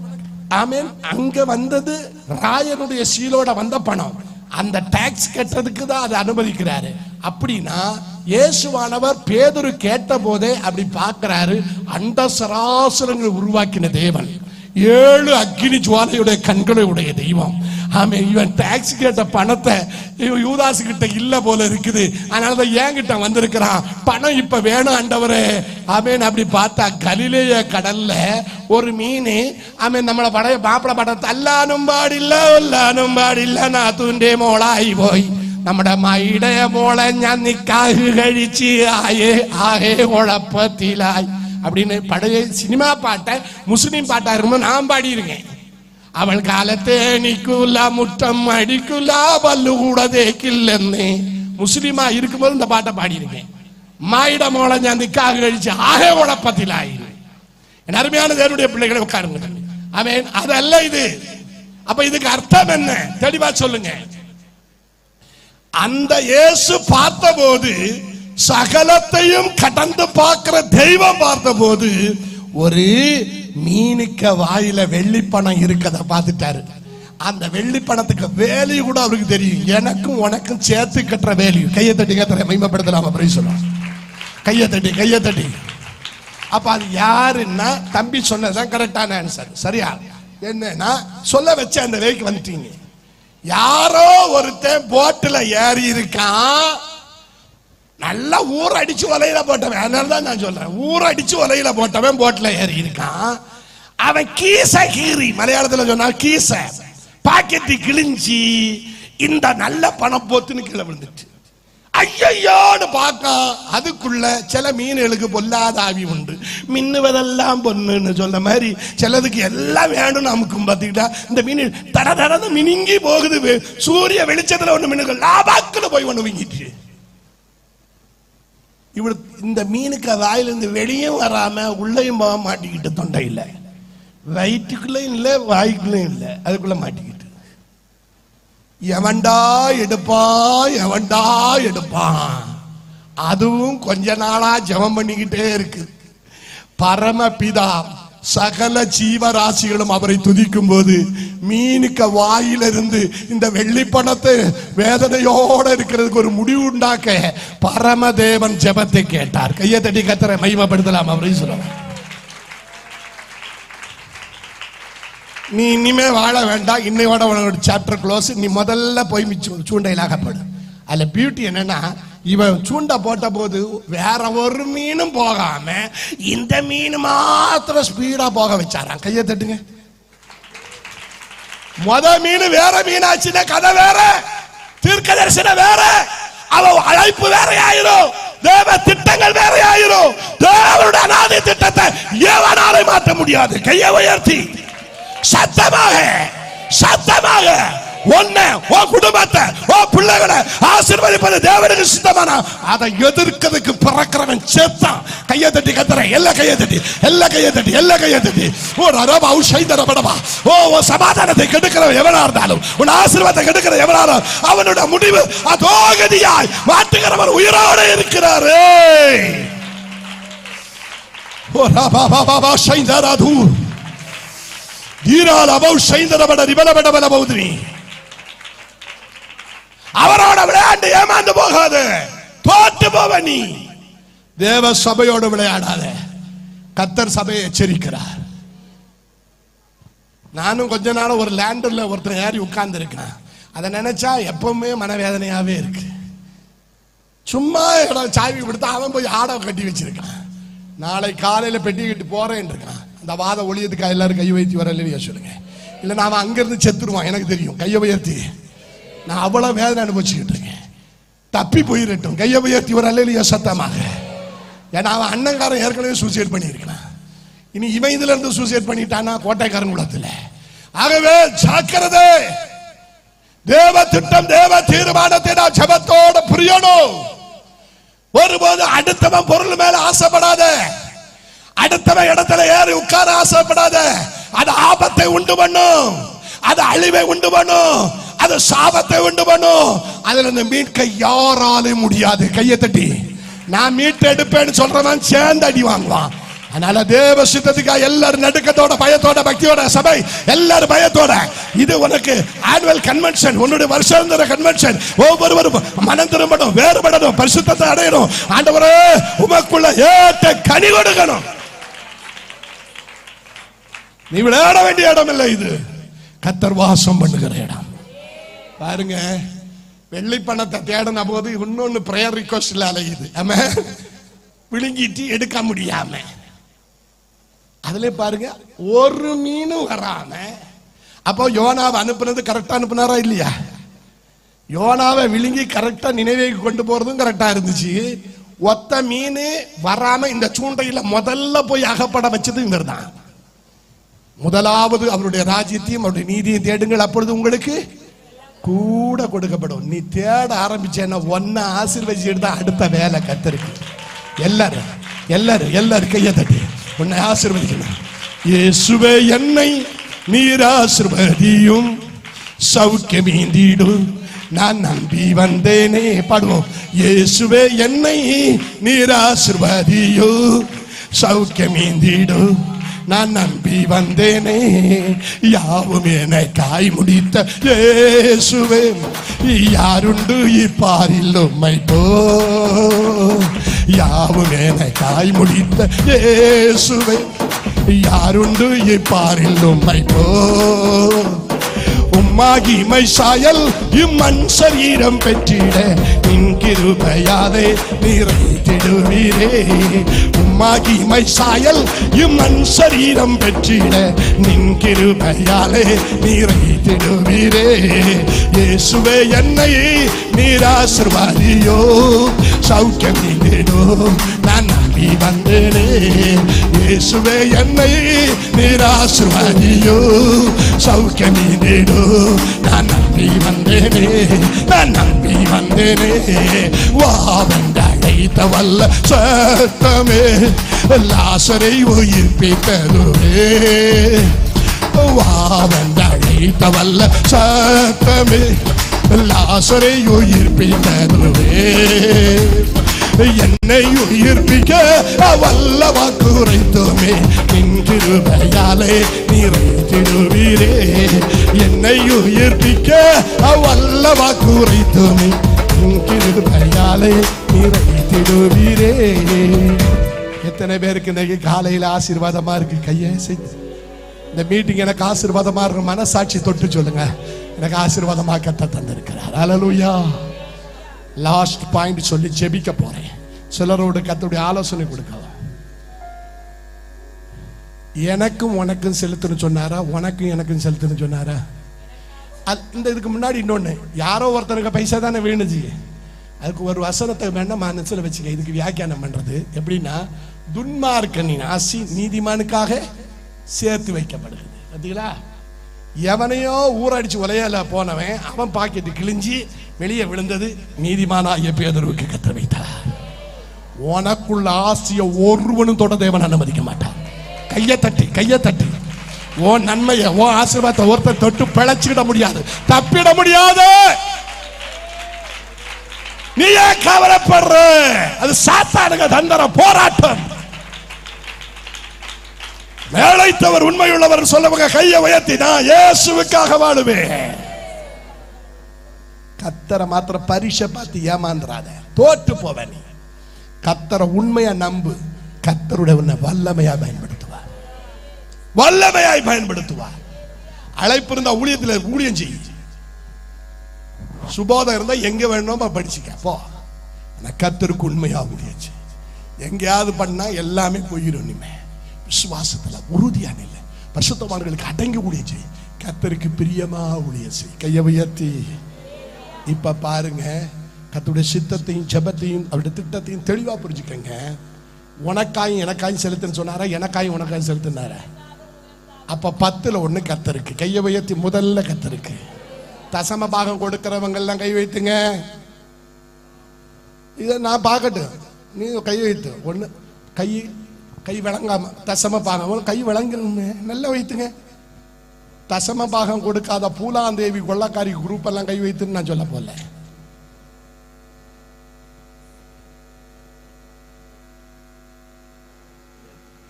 ஆமீன் அங்க வந்தது ராயனுடைய சீலோட வந்த பணம். அந்த டாக்ஸ் கட்டுறதுக்கு தான் அதை அனுமதிக்கிறாரு. அப்படின்னா இயேசுவானவர் பேதுரு கேட்ட போதே அப்படி பார்க்கிறாரு. அண்ட சராசரங்களை உருவாக்கின தேவன், 7 அக்கினி ஜுவாலையுடைய கண்களை உடைய தெய்வம். ஆமே, இவன் டாக்ஸ் கேட்ட பணத்தை யூதாசு கிட்ட இல்ல போல இருக்குது, அதனாலதான் என்கிட்ட வந்திருக்கிறான். பணம் இப்ப வேணும் ஆண்டவரே. ஆமேன். அப்படி பார்த்தா கலிலேய கடல்ல ஒரு மீன் ஆமேன் നമ്മളെ പടയ മാപ്പിള പടം തല്ലാനും പാടില്ല കൊല്ലാനും പാടില്ല നാത്തൂന്റെ മോളായി പോയി നമ്മുടെ മൈടയ മോളെ ഞാൻ നിക്കാഹ് കഴിച്ച് ആകെ കുഴപ്പത്തിലായി அப்படின்னு பழைய சினிமா பாட்டை முஸ்லீம் பாட்டா இருக்கும்போது நான் பாடியிருக்கேன். அவள் காலத்தே நிக்குல முட்டம் அடிக்குல பல்லு கூட தேக்கில்லைன்னு முஸ்லீமா இருக்கும்போது இந்த பாட்டை பாடியிருக்கேன். மாயிட மோளை நான் நிக்காக கழிச்சு ஆகே குழப்பத்திலாயிரு. என் அருமையான தேவனுடைய பிள்ளைகளை உட்காருங்க. அவன் அதல்ல இது. அப்ப இதுக்கு அர்த்தம் என்ன? தெளிவா சொல்லுங்க. அந்த இயேசு பார்த்த போது, சகலத்தையும் கடந்து பார்க்கிற தெய்வம் பார்த்த போது, ஒரு மீனுக்கு வாயில வெள்ளி பணம் இருக்கத பார்த்துட்டாரு. அந்த வெள்ளி பணத்துக்கு வேல்யூ கூட அவருக்கு தெரியும். எனக்கும் உனக்கும் சேர்த்து கட்டுற வேல்யூ. கையை தட்டி கத்துற மகிமைப்படுத்தலாமா? பிரைஸ் சொல்லலாம். கையை தட்டி கையை தட்டி. அப்ப அது யாருன்னா தம்பி சொன்னதுதான் கரெக்டான ஆன்சர். சரியா? என்னன்னா சொல்ல வச்சு அந்த வேலைக்கு வந்துட்டீங்க. யாரோ ஒருத்தன் போட்டுல ஏறி இருக்கான், நல்லா ஊர் அடிச்சு வலையில போட்டவன். அதனாலதான் நான் சொல்றேன், ஊர் அடிச்சு வலையில போட்டவன் போட்டுல ஏறி இருக்கான். அவன் கீச கீறி, மலையாளத்துல சொன்னா கீச பாக்கெட்டி கிழிஞ்சி இந்த நல்ல பணம் போத்துன்னு கீழே விழுந்துட்டு ஐயோன்னு பார்க்க. அதுக்குள்ள சில மீன்களுக்கு பொல்லாத ஆவி உண்டு. மின்னுவதெல்லாம் பொண்ணுன்னு சொல்ற மாதிரி சிலதுக்கு எல்லாம் வேணும். நமக்கும் பார்த்துக்கிட்டா இந்த மீன் தட தடன்னு மினுங்கி போகுது. சூரிய வெளிச்சத்துல ஒண்ணு மீனுக்கு லாபாக்குன்னு போய் ஒண்ணு வீங்கிட்டு, இவரு இந்த மீனுக்கு வாயிலிருந்து வெளியும் வராம உள்ளேயும் போக மாட்டிக்கிட்டு, தொண்டையில வயிற்றுக்குள்ளேயும் இல்லை வாய்க்குள்ளேயும் இல்லை, அதுக்குள்ள மாட்டிக்கிட்டு எவன்டா எடுப்பான் எவன்டா எடுப்பான். அதுவும் கொஞ்ச நாளா ஜெபம் பண்ணிக்கிட்டே இருக்கு. பரமபிதா சகல ஜீவராசிகளும் அவரை துதிக்கும் போது மீனுக்கு வாயிலிருந்து இந்த வெள்ளி பணத்தை வேதனையோட இருக்கிறதுக்கு ஒரு முடிவு உண்டாக்க பரமதேவன் ஜெபத்தை கேட்டார். கையை தட்டி கத்தரை மகிமைப்படுத்தலாம் அப்படின்னு சொல்லுவாங்க. நீ இனிமே வாழ வேண்டாம், இன்னையோட உனக்கு சாப்டர் க்ளோஸ். நீ முதல்ல போய் சூண்டையிலாகப்படு. அதுல பியூட்டி என்னன்னா, இவன் சூண்டை போட்ட போது வேற ஒரு மீனும் போகாம இந்த மீன் மாத்திரம் ஸ்பீடா போக வச்சாராம். கையை தட்டுங்க. மீன் வேற மீனாச்சுன்னா கதை வேற, தீர்க்க தரிசனம் வேற, அவ அழைப்பு வேற ஆயிரும், தேவ திட்டங்கள் வேற ஆயிரும். தேவனுடைய அநாதி திட்டத்தை எவனாலும் மாற்ற முடியாது. கையை உயர்த்தி சத்தமாக சத்தமாக உன்னை உன் குடும்பத்தை உன் பிள்ளைகளை ஆசீர்வதிப்பது தேவனுக்கு சித்தமான அதை எதிர்க்கிறதுக்கு பிறக்கிறவன் சேத்தான். கையை தட்டி கத்துறேன், எல்லா கையை தட்டி, எல்லா கையை தட்டி, எல்லா கையை தட்டி. ஓ ரபா உஷைதரபடவா. ஓ சமாதானத்தை கெடுக்கிறவன் எவனா இருந்தாலும், உன் ஆசீர்வாதத்தை கெடுக்கிற எவனா இருந்தாலும் அவனுடைய முடிவு அதோகதியாய் மாற்றுகிறவர் உயிரோடு இருக்கிறாரு. ஓ ரபா பாபா ஷைதரது தீரால அபௌ ஷைதரபட ரிபலபடபல பௌத்ரி. அவரோட விளையாண்டு ஏமாந்து போகாது, தோற்று போவ நீ. தேவ சபையோடு விளையாடாத. கர்த்தர் சபையை எச்சரிக்கிறார். நானும் கொஞ்ச நாள் ஒரு லேண்டர்ல ஒருத்தர் ஏறி உட்கார்ந்து இருக்கேன். அதை நினைச்சா எப்பவுமே மனவேதனையாவே இருக்கு. சும்மா சாவி கொடுத்தா அவன் போய் ஆடை கட்டி வச்சிருக்கான். நாளை காலையில பெட்டி கட்டி போறேன் இருக்கான். அந்த வாத ஒளியதுக்கு எல்லாரும் கை வைத்து வரலையா சொல்லுங்க. இல்ல நாம அங்கிருந்து செத்துருவான், எனக்கு தெரியும். கையை உயர்த்தி நான் அவ்வளவு வேதனை அனுபவிச்சுக்கிட்டு இருக்கேன். தப்பி போயிடட்டும், கையை உயர்த்தி ஒரு அல்லையா சத்தமாக. ஏன்னா அவன் அண்ணங்காரன் ஏற்கனவே சூசைட் பண்ணியிருக்கான். இனி இவன் இதுல இருந்து சூசைட் பண்ணிட்டானா கோட்டைக்காரன் குளத்துல. ஆகவே ஜாக்கிரதை. தேவ திட்டம் தேவ தீர்மானத்தை நான் ஜெபத்தோட புரியணும். ஒருபோது அடுத்தவன் பொருள் மேல ஆசைப்படாத, அடுத்தவன் இடத்துல ஏறி உட்கார ஆசைப்படாத. அது ஆபத்தை உண்டு பண்ணும், அது அழிவை உண்டு பண்ணும், அது சாபத்தை உண்டு பண்ணும். அதுல இருந்து மீட்க யாராலும் முடியாது. கையை தட்டி நான் மீட்டு எடுப்பேன்னு சொல்றவன் சேர்ந்து அடி வாங்குவான். அதனால தேவ சித்தத்துக்காக எல்லாரும் நடுக்கத்தோட பயத்தோட பக்தியோட சபை எல்லாரும் பயத்தோட. இது உனக்கு ஆனுவல் கன்வென்ஷன், உன்னுடைய வருஷாந்திர கன்வென்ஷன். ஒவ்வொருவரும் மனம் திரும்பணும், வேறுபடணும், பரிசுத்தத்தை அடையணும். ஆண்டவரே உமக்குள்ள ஏற்ற கனி கொடுக்கணும். நீ விளையாட வேண்டிய இடம் இல்லை, இது கர்த்தர் வாசம் பண்ணுகிற இடம். பாருங்க, வெள்ளி பணத்தை தேடின போது இன்னொன்னு பிரேயர் ரிக்வெஸ்ட்ல அலையுது. விழுங்கிட்டு எடுக்க முடியாம அதுல பாருங்க ஒரு மீனும் வராம. அப்போ யோனாவை அனுப்புனது கரெக்டா அனுப்புனாரா இல்லையா? யோனாவை விழுங்கி கரெக்டா நினைவேக்கு கொண்டு போறதும் கரெக்டா இருந்துச்சு. ஒத்த மீன் வராம இந்த சூண்டையில முதல்ல போய் அகப்பட வச்சது இவர் தான். முதலாவது அவருடைய ராஜ்யத்தையும் அவருடைய நீதியையும் தேடுங்கள், அப்பொழுது உங்களுக்கு கூட கொடுக்கப்படும். நீ தேட ஆரம்பிச்சேன்னா ஒன்ன ஆசீர்வதிச்சுட்டு தான் அடுத்த வேலை கர்த்தருக்கு. எல்லாரும் எல்லாரும் எல்லாரும் கையை தட்டி உன்னை ஆசீர்வதிக்கணும். இயேசுவே என்னை நீர் ஆசீர்வதியும், சௌக்கியமீந்திடும், நான் நம்பி வந்தேனே. பாடுவோம். இயேசுவே என்னை நீர் ஆசீர்வதியும், சௌக்கியமீந்திடும், நான் நம்பி வந்தேனே. யாவும் எனக்காய் முடித்த இயேசுவே, யாருண்டு இப்பாரில் உம்மை போ. யாவும் எனக்காய் முடித்த இயேசுவே, யாருண்டு இப்பாரில் உம்மை போ. உம்மாகிமை சாயல் இம்மண் சரீரம் பெற்றிட நின் கிருபையாலே நிறைத்திடுவீரே. உம்மாகிமை சாயல் இம்மண் சரீரம் பெற்றிட நின் கிருபையாலே நிறைத்திடுவீரே. இயேசுவே என்னை நீர் ஆசீர்வதியோ, சௌக்கியம் நீடோ, நான் நம்பி வந்தேனே. இயேசுவே என்னை நீர் ஆசீர்வதியோ, சௌக்கியம் நீடோ, நான் நம்பி வந்தேனே, நான் நம்பி வந்தேனே. வாவென்றழைத்த வல்ல சத்தமே, லாசரை உயிர்ப்பித்ததுவே. வாவென்றழைத்த வல்ல சத்தமே, லாசரை உயிர்ப்பித்ததுவே. என்னை உயிர்ப்பிக்க வல்ல வாக்குரைத்தோமே, நின் கிருபையாலே நிறைத்திடுவீரே. என்னை உயிர்ப்பிக்க வல்ல வாக்குரைத்தோமே, நின் கிருபையாலே நிறைத்திடுவீரே. எத்தனை பேருக்கு இன்னைக்கு காலையில் ஆசீர்வாதமா இருக்கு? கையை செய்து இந்த மீட்டிங் எனக்கு ஆசீர்வாதமா இருக்கு. மனசாட்சி தொட்டு சொல்லுங்க, எனக்கு ஆசீர்வாதமா கர்த்தர் தந்திருக்கிறார். அல்லேலூயா. லாஸ்ட் பாயிண்ட் சொல்லி ஜெபிக்க போறேன். சிலரோடு கர்த்தருடைய ஆலோசனை கொடுக்கலாம். எனக்கும் உனக்கும் செலுத்தணும் சொன்னாரா? உனக்கும் எனக்கும் செலுத்தணும் சொன்னாரா? இந்த இதுக்கு முன்னாடி இன்னொன்னு, யாரோ ஒருத்தனுக்கு பைசா தானே வேணுச்சு. அதுக்கு ஒரு வசனத்தை வேண்டாம் மனசுல வச்சுக்க. இதுக்கு வியாக்கியானம் பண்றது எப்படின்னா, துன்மார்க்கனின் ஆசி நீதிமானுக்காக சேர்த்து வைக்கப்படுகிறது. பார்த்தீங்களா? எவனையோ ஊரடிச்சு உலையால போனவன் அவன் பாக்கெட்டு கிழிஞ்சி வெளியே விழுந்தது. நீதிமானாகிய பேதுருவுக்கு கத்தர் வைத்தார். உனக்குள்ள ஆசைய ஒருவனும் தொட தேவன் அனுமதிக்க மாட்டான். கையை தட்டி ஓ நன்மைய ஓ ஆசீர்வாதத்தை ஒருத்தர் தொட்டு பிழைச்சிட முடியாது, தப்பிட முடியாது. நீ ஏன் கவலைப்படுற? அது சாத்தானுங்க தந்தர போராட்டம். வேலைத்தவர் உண்மையுள்ளவர் சொல்லவங்க கையை உயர்த்தி நான் இயேசுவுக்காக வாழுவேன். கத்தரை மாத்திர பரிசை பார்த்து ஏமாந்துறாத, தோற்று போவ. நீ கத்தரை உண்மையா நம்பு. கத்தருடைய உன்னை வல்லமையா பயன்படுத்துவார், வல்லமையாய் பயன்படுத்துவார். அழைப்பு இருந்தா ஊழியத்தில் ஊழியம் செய்ய, சுபோதம் இருந்தா எங்க வேணுமோ படிச்சுக்க போ. கத்தருக்கு உண்மையா ஊழியம் செய்ய. எங்கேயாவது பண்ணா எல்லாமே போயிடும். இனிமே விசுவாசத்துல உறுதியான இல்லை. பரிசுத்தவான்களுக்கு அடங்கி ஊழியம் செய். கத்தருக்கு பிரியமா ஊழியம் செய். கையை உயர்த்தி இப்ப பாருங்க, கர்த்தருடைய சித்தத்தையும் ஜெபத்தையும் அவருடைய திட்டத்தையும் தெளிவா புரிஞ்சுக்கங்க. உனக்காயும் எனக்காயும் செலுத்துன்னு சொன்னாரா? எனக்காயும் உனக்காயும் செலுத்தினாரா? அப்ப 10ல் 1 கர்த்தருக்கு. கையை உயர்த்தி முதல்ல கர்த்தருக்கு. தசம பாகம் கொடுக்கிறவங்க எல்லாம் கை வைத்துங்க. இதை நான் பார்க்கட்டும், நீ கை வைத்து. ஒண்ணு கை விளங்காம தசம பாகம் கை விளங்குன்னு நல்லா வைத்துங்க. தசம பாகம் கொடுக்காத பூலாந்தேவி கொள்ளக்காரி குரூப் எல்லாம் கை வைத்துன்னு நான் சொல்ல போல.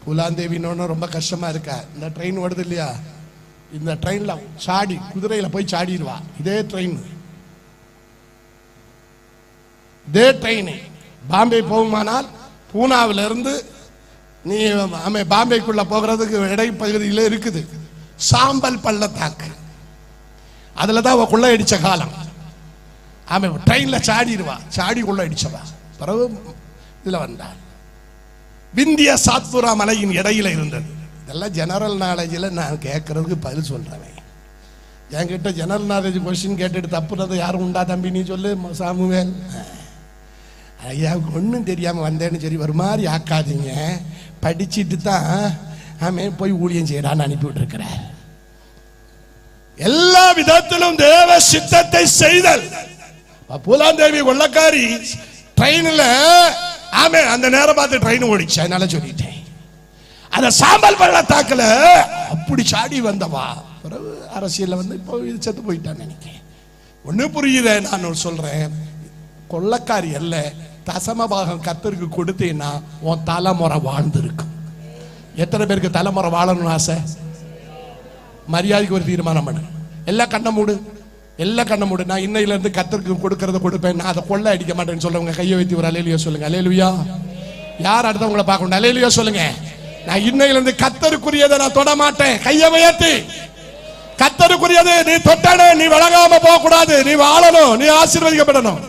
பூலாந்தேவின்னு ரொம்ப கஷ்டமா இருக்கா. இந்த ட்ரெயின் ஓடுது இல்லையா, இந்த ட்ரெயின்ல சாடி குதிரையில போய் சாடிடுவா. இதே ட்ரெயின் பாம்பே போகுமானால் பூனாவில இருந்து நீ பாம்பேக்குள்ள போகிறதுக்கு இடைப்பகுதியில் இருக்குது சாம்பல் பள்ளத்தாக்கு. அதுலதான் அவ கொள்ள அடிச்ச காலம். ட்ரெயின்ல சாடிடுவா, சாடி கொள்ள அடிச்சவா. பிறகு இதுல வந்தாள். விந்திய சாத்புரா மலையின் இடையில இருந்தது. இதெல்லாம் ஜெனரல் நாலேஜில் நான் கேட்கறதுக்கு பதில் சொல்றேன். என்கிட்ட ஜெனரல் நாலேஜ் கொஸ்டின் கேட்டுட்டு தப்புறது யாரும் உண்டா தம்பி? நீ சொல்லு சாமுவேல். ஐயா ஒன்றும் தெரியாம வந்தேன்னு சரி ஒரு மாதிரி ஆக்காதீங்க. படிச்சுட்டு தான் போய் ஊழியம் செய்யறான்னு அனுப்பி விட்டுருக்கிறார். எல்லா விதத்திலும் தேவ சித்தத்தை செய்தல். பூலாந்தேவி கொள்ளக்காரி ட்ரெயின்ல அந்த நேரம் பார்த்து ட்ரெயின் ஓடிச்சு, அதனால சொல்லிட்டேன். அந்த சாம்பல் பள்ளத்தாக்குல அப்படி சாடி வந்தவா பிறகு அரசியல்ல வந்து இப்போ செத்து போயிட்டான்னு நினைக்கிறேன். ஒண்ணு புரியுத நான் சொல்றேன், கொள்ளக்காரி அல்ல. தசம பாகம் கர்த்தருக்கு கொடுத்தேன்னா உன் தலைமுறை வாழ்ந்து இருக்கும். எத்தனை பேருக்கு தலைமுறை வாழணும்னு ஆசை? மரியாதைக்கு ஒரு தீர்மானம் பண்ணு. எல்லாம் கண்ண மூடு, எல்லாம் கண்ண மூடு. நான் இன்னையில இருந்து கர்த்தருக்கு கொடுக்கறத கொடுப்பேன், நான் அதை கொள்ள அடிக்க மாட்டேன்னு சொல்றவங்க கையை வைத்து ஒரு அலேலுயா சொல்லுங்க. அலேலுயா. யார் அடுத்தவங்களை பார்க்கணும்? அலேலுயா சொல்லுங்க. நான் இன்னையில இருந்து கர்த்தருக்குரியதை நான் தொட மாட்டேன். கையை உயர்த்தி. கர்த்தருக்குரியது நீ தொட்டானே, நீ வழங்காம போக கூடாது. நீ வாழணும், நீ ஆசீர்வதிக்கப்படணும்.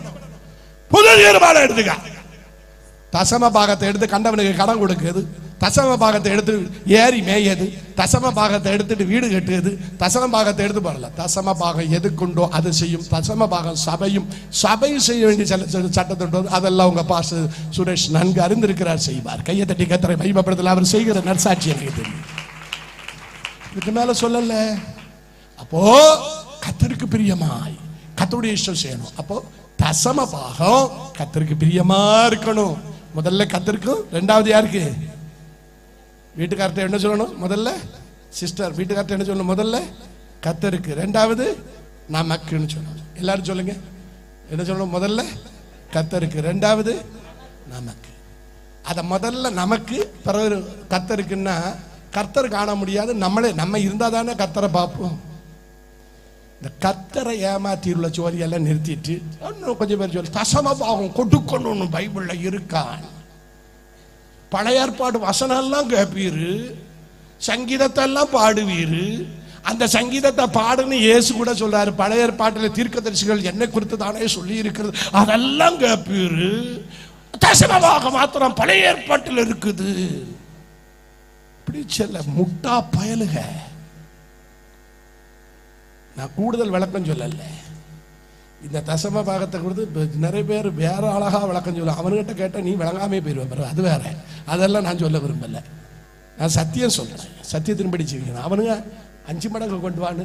புது தீர்மானம் எடுத்துக்க. தசம பாகத்தை எடுத்து கண்டவனுக்கு கடன் கொடுக்குது, தசம பாகத்தை எடுத்து ஏறி மேயது, தசம பாகத்தை எடுத்துட்டு வீடு கட்டுது, தசம பாகத்தை எடுத்து போறல. தசம பாகம் எதுக்குண்டோ அது செய்யும். தசம பாகம் சபையும் செய்ய வேண்டிய சட்டத்திட்டோ அதெல்லாம் உங்க பாஸ் சுரேஷ் நன்கு அறிந்திருக்கிறார், செய்வார். கையை தட்டி கத்தரை மகிமைப்படுத்தல. அவர் செய்கிற நற்சாட்சி எனக்கு தெரியும். இதுக்கு மேல சொல்லல. அப்போ கத்தருக்கு பிரியமாய் கத்தருடைய இஷ்டம் செய்யணும். அப்போ தசம பாகம் கத்தருக்கு பிரியமா இருக்கணும். முதல்ல கத்தருக்கும், ரெண்டாவது யாருக்கு? வீட்டுக்கார்ட்ட என்ன சொல்லணும்? முதல்ல சிஸ்டர் வீட்டுக்கார்ட்ட என்ன சொல்லணும்? முதல்ல கத்தருக்கு, ரெண்டாவது நமக்குன்னு சொல்லணும். எல்லாரும் சொல்லுங்க. என்ன சொல்லணும்? முதல்ல கத்தருக்கு, ரெண்டாவது நமக்கு. அத முதல்ல நமக்கு, பிறகு கத்தருக்குன்னா கர்த்தர் காண முடியாது. நம்ம இருந்தா தானே கர்த்தரை பார்ப்போம். இந்த கர்த்தரை ஏமாத்தியுள்ள ஜோலியெல்லாம் நிறுத்திட்டு இன்னும் கொஞ்சம் பேர் சொல்லி தசம பாகம் கொடுக்கணும்னு பைபிள்ல இருக்கான். பழைய ஏற்பாடு வசனம் எல்லாம் கேட்பீரு, சங்கீதத்தை எல்லாம் பாடுவீரு. அந்த சங்கீதத்தை பாடுன்னு இயேசு கூட சொல்றாரு. பழைய ஏற்பாட்டில் தீர்க்கதரிசிகள் என்னை குறித்து தானே சொல்லி இருக்கிறது, அதெல்லாம் கேட்பீரு. தசம பாகம் மாத்திரம் பழைய ஏற்பாட்டில் இருக்குது. இப்படி சொல்ல முட்டா பயலுக. நான் கூடுதல் விளக்கம் சொல்லல. இந்த தசம பாகத்தை கொடுத்து நிறைய பேர் வேற அழகா விளக்கம் சொல்ல. அவனுகிட்ட கேட்ட நீ விளங்காமே போயிருவேன், அது வேற. அதெல்லாம் நான் சொல்ல விரும்பல. நான் சத்தியம் சொல்றேன், சத்தியத்தின்படி செய்யணும். அவனுங்க 5 மடங்கு கொண்டு வான்னு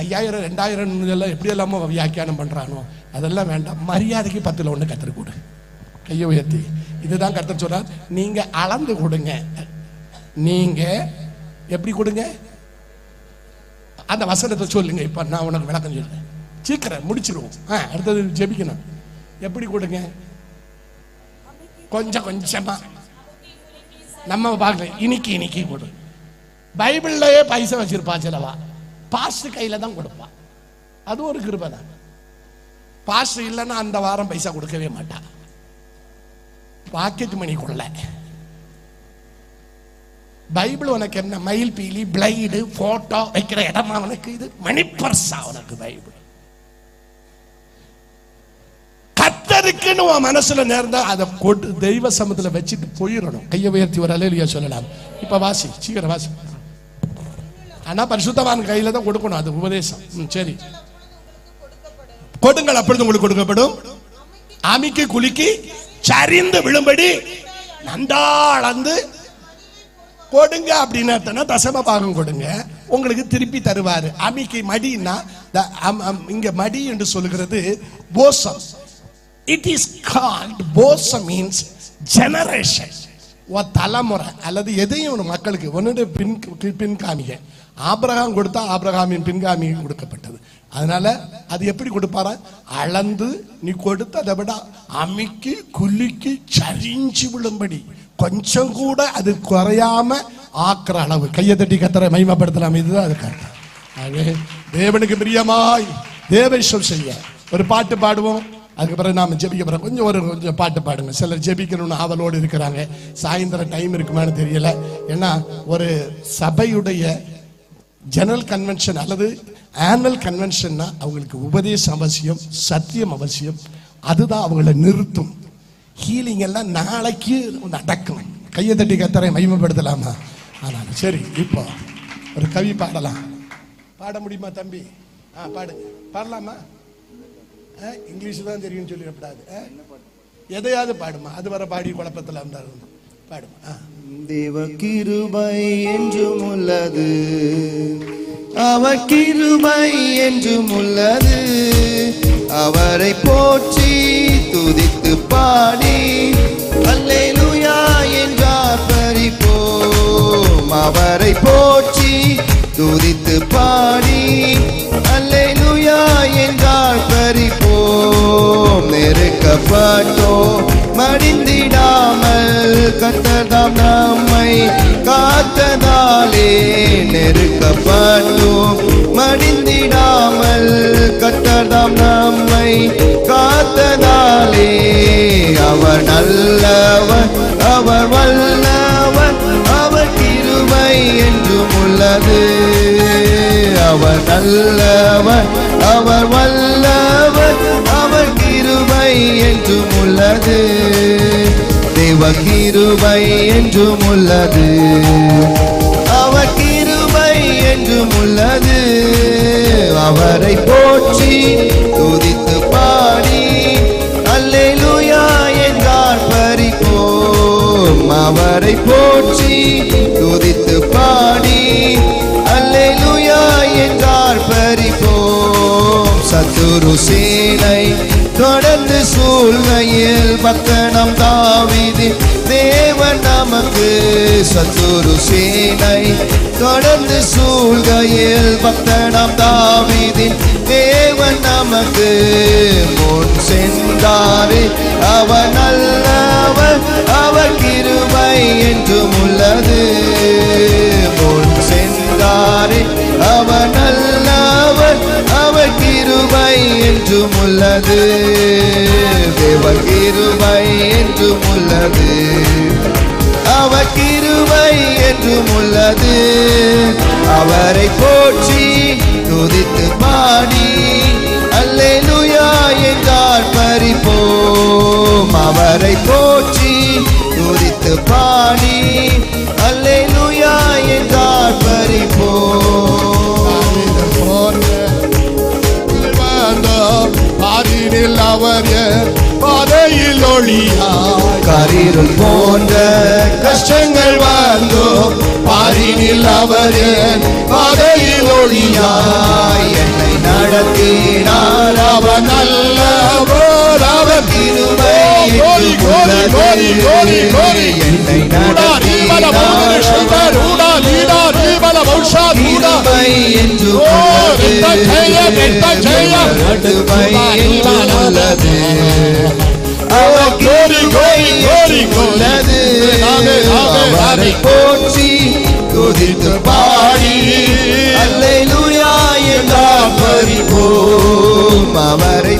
5000 2000 எல்லாம் எப்படி எல்லாமோ வியாக்கியானம் பண்றானோ அதெல்லாம் வேண்டாம். மரியாதைக்கு 10ல் 1 கத்தர் கொடு. கையை உயர்த்தி இதுதான் கத்தர் சொல்றார். நீங்க அளந்து கொடுங்க. நீங்க எப்படி கொடுங்க? அந்த வசனத்தை சொல்லுங்க. இப்ப நான் உனக்கு விளக்கம் சொல்றேன். சீக்கிரம் முடிச்சிருவோம். அடுத்தது ஜெபிக்கணும். எப்படி கொடுங்க? கொஞ்சம் கொஞ்சமா நம்ம பார்க்கல. இன்னைக்கு கொடு. பைபிள்லயே பைசா வச்சிருப்பா சிலவா. பாஸ்ட் கையில தான் கொடுப்பா. அது ஒரு கிருபை தான். பாஸ்ட் இல்லைன்னா அந்த வாரம் பைசா கொடுக்கவே மாட்டா. பாக்கெட் மணி கொள்ள. பைபிள் உனக்கு என்ன? மயில் பீலி, பிளைடு, போட்டோ வைக்கிற இடமா உனக்கு? இது மணி பர்ஸா உனக்கு பைபிள்? கர்த்தருக்குன்னு உன் மனசுல நேர்ந்தா அதை கொண்டு தெய்வ சமத்துல வச்சுட்டு போயிடணும். கையை உயர்த்தி ஒரு அல்லேலூயா சொல்லலாம். இப்ப வாசி, சீக்கிரம் வாசி. ஆனா பரிசுத்தவான் கையில தான் கொடுக்கணும். அது உபதேசம். சரி, கொடுங்கள், அப்பொழுது உங்களுக்கு கொடுக்கப்படும். அமிக்கு குலுக்கி சரிந்து விழும்படி நன்றா அளந்து கொடுங்க. அப்படின்னு தசம பாகம் கொடுங்க, உங்களுக்கு திருப்பி தருவாரு. அமிக்கு மடினா இங்க மடி என்று சொல்லுகிறது போசம். It is called போசம் means generation. தலைமுறை அல்லது எதையும் ஒரு மக்களுக்கு ஒன்னு பின்காமிக. ஆபிரகாம் கொடுத்தா ஆபிரகாமின் பின்காமிக கொடுக்கப்பட்டது. அதனால அது எப்படி கொடுப்பாரா? அளந்து நீ கொடுத்ததை விட அமிக்கி குலுக்கி சரிஞ்சு விழும்படி கொஞ்சம் கூட அது குறையாம ஆக்குற அளவு. கையை தட்டி கத்தரை மகிமைப்படுத்தலாம். இதுதான் அது கரெக்ட். தேவனுக்கு பிரியமாய் தேவேஷம் செய்ய ஒரு பாட்டு பாடுவோம். அதுக்கு பிறகு நாம ஜெபிக்க போறோம். கொஞ்சம் பாட்டு பாடுங்க. சிலர் ஜெபிக்கணும்னு ஆவலோடு இருக்கிறாங்க. சாயந்தரம் டைம் இருக்குமான்னு தெரியல. ஏன்னா ஒரு சபையுடைய ஜெனரல் கன்வென்ஷன் அல்லது ஆனுவல் கன்வென்ஷன்னா அவங்களுக்கு உபதேசம் அவசியம், சத்தியம் அவசியம். அதுதான் அவங்களை நிறுத்தும். ஹீலிங் எல்லாம் நாளைக்கு நடக்கும். கையை தட்டி கத்தரை மகிமைப்படுத்தலாமா? ஆனால் சரி, இப்போ ஒரு கவி பாடலாம். பாட முடியுமா தம்பி? பாடுங்க. பாடலாமா? இங்கிலீஷ் தான் தெரியும்னு சொல்லிடக்கூடாது. எதையாவது பாடுமா? அது வர பாடி குழப்பத்தில் இருந்தாலும் பாடுமா? தேவ கிருபை என்றும் உள்ளது, அவர் கிருபை என்றும் உள்ளது. அவரை போற்றி துதித்து பாடி அல்லேலூயா என்றார் பரிபோம். அவரை போற்றி துதித்து பாடி அல்லேலூயா என்றார் பரிபோம். நெருக்கப்பட்டோ மடிந்திடாமல் கர்த்தர்தாம் நம்மை காத்ததாலே. நெருக்கப்பட்டோ மடிந்திடாமல் கர்த்தர்தாம் நம்மை காத்ததாலே. அவர் நல்லவர், அவர் வல்லவர், அவர் கிருபை என்றும் உள்ளது. அவர் நல்லவர், அவர் வல்லவர், அவர் கிருபை என்றும் உள்ளது. தேவ கிருபை என்றும் உள்ளது, அவர் கிருபை என்றும் உள்ளது. அவரை போற்றி துதித்து பாடி அல்லேலூயா என்றார் பரிபோம். அவரை போற்றி துதித்து பாடி அல்லேலூயா என்றார் பரிபோம். சத்துரு சேனை தொடர்ந்து சூழ்கையில் பக்தனம் தாவீது தேவன் நமக்கு. சத்துரு சேனை தொடர்ந்து சூழ்கையில் பக்தனம் தாவீதின் தேவன் நமக்கு. முன் சென்றாரே அவர் நல்லவர், அவர் கிருபை என்றும் உள்ளது. முன் சென்றாரே அவர் நல்லவர், அவர் கிருபை என்றும் உள்ளது. தேவ கிருபை என்றும் உள்ளது, அவர் கிருபை என்றும் உள்ளது. அவரை போற்றி துதித்து பாடி அல்லேலூயா என்றார் பரிபோம். அவரை போற்றி துதித்து பாடி அல்லேலூயா என்றார் பரிபோம். அவர் பாதையில் ஒளியா கரிருள் போன்ற கஷ்டங்கள் வந்தோ பாரினில் அவர் என் பாதையில் ஒளியாய் என்னை நடத்தினார். அவர் நல்லவர், அவர் கிருபை என்றும் உள்ளது. என்னை நடத்தினார். கிருபை என்றும் உள்ளது. நடுமை என்றும் உள்ளது. அவர் கிருபை என்றும் உள்ளது. அவரை போற்றி துதித்து பாடி அல்லேலூயா என்றால் பரிபோம். அவரை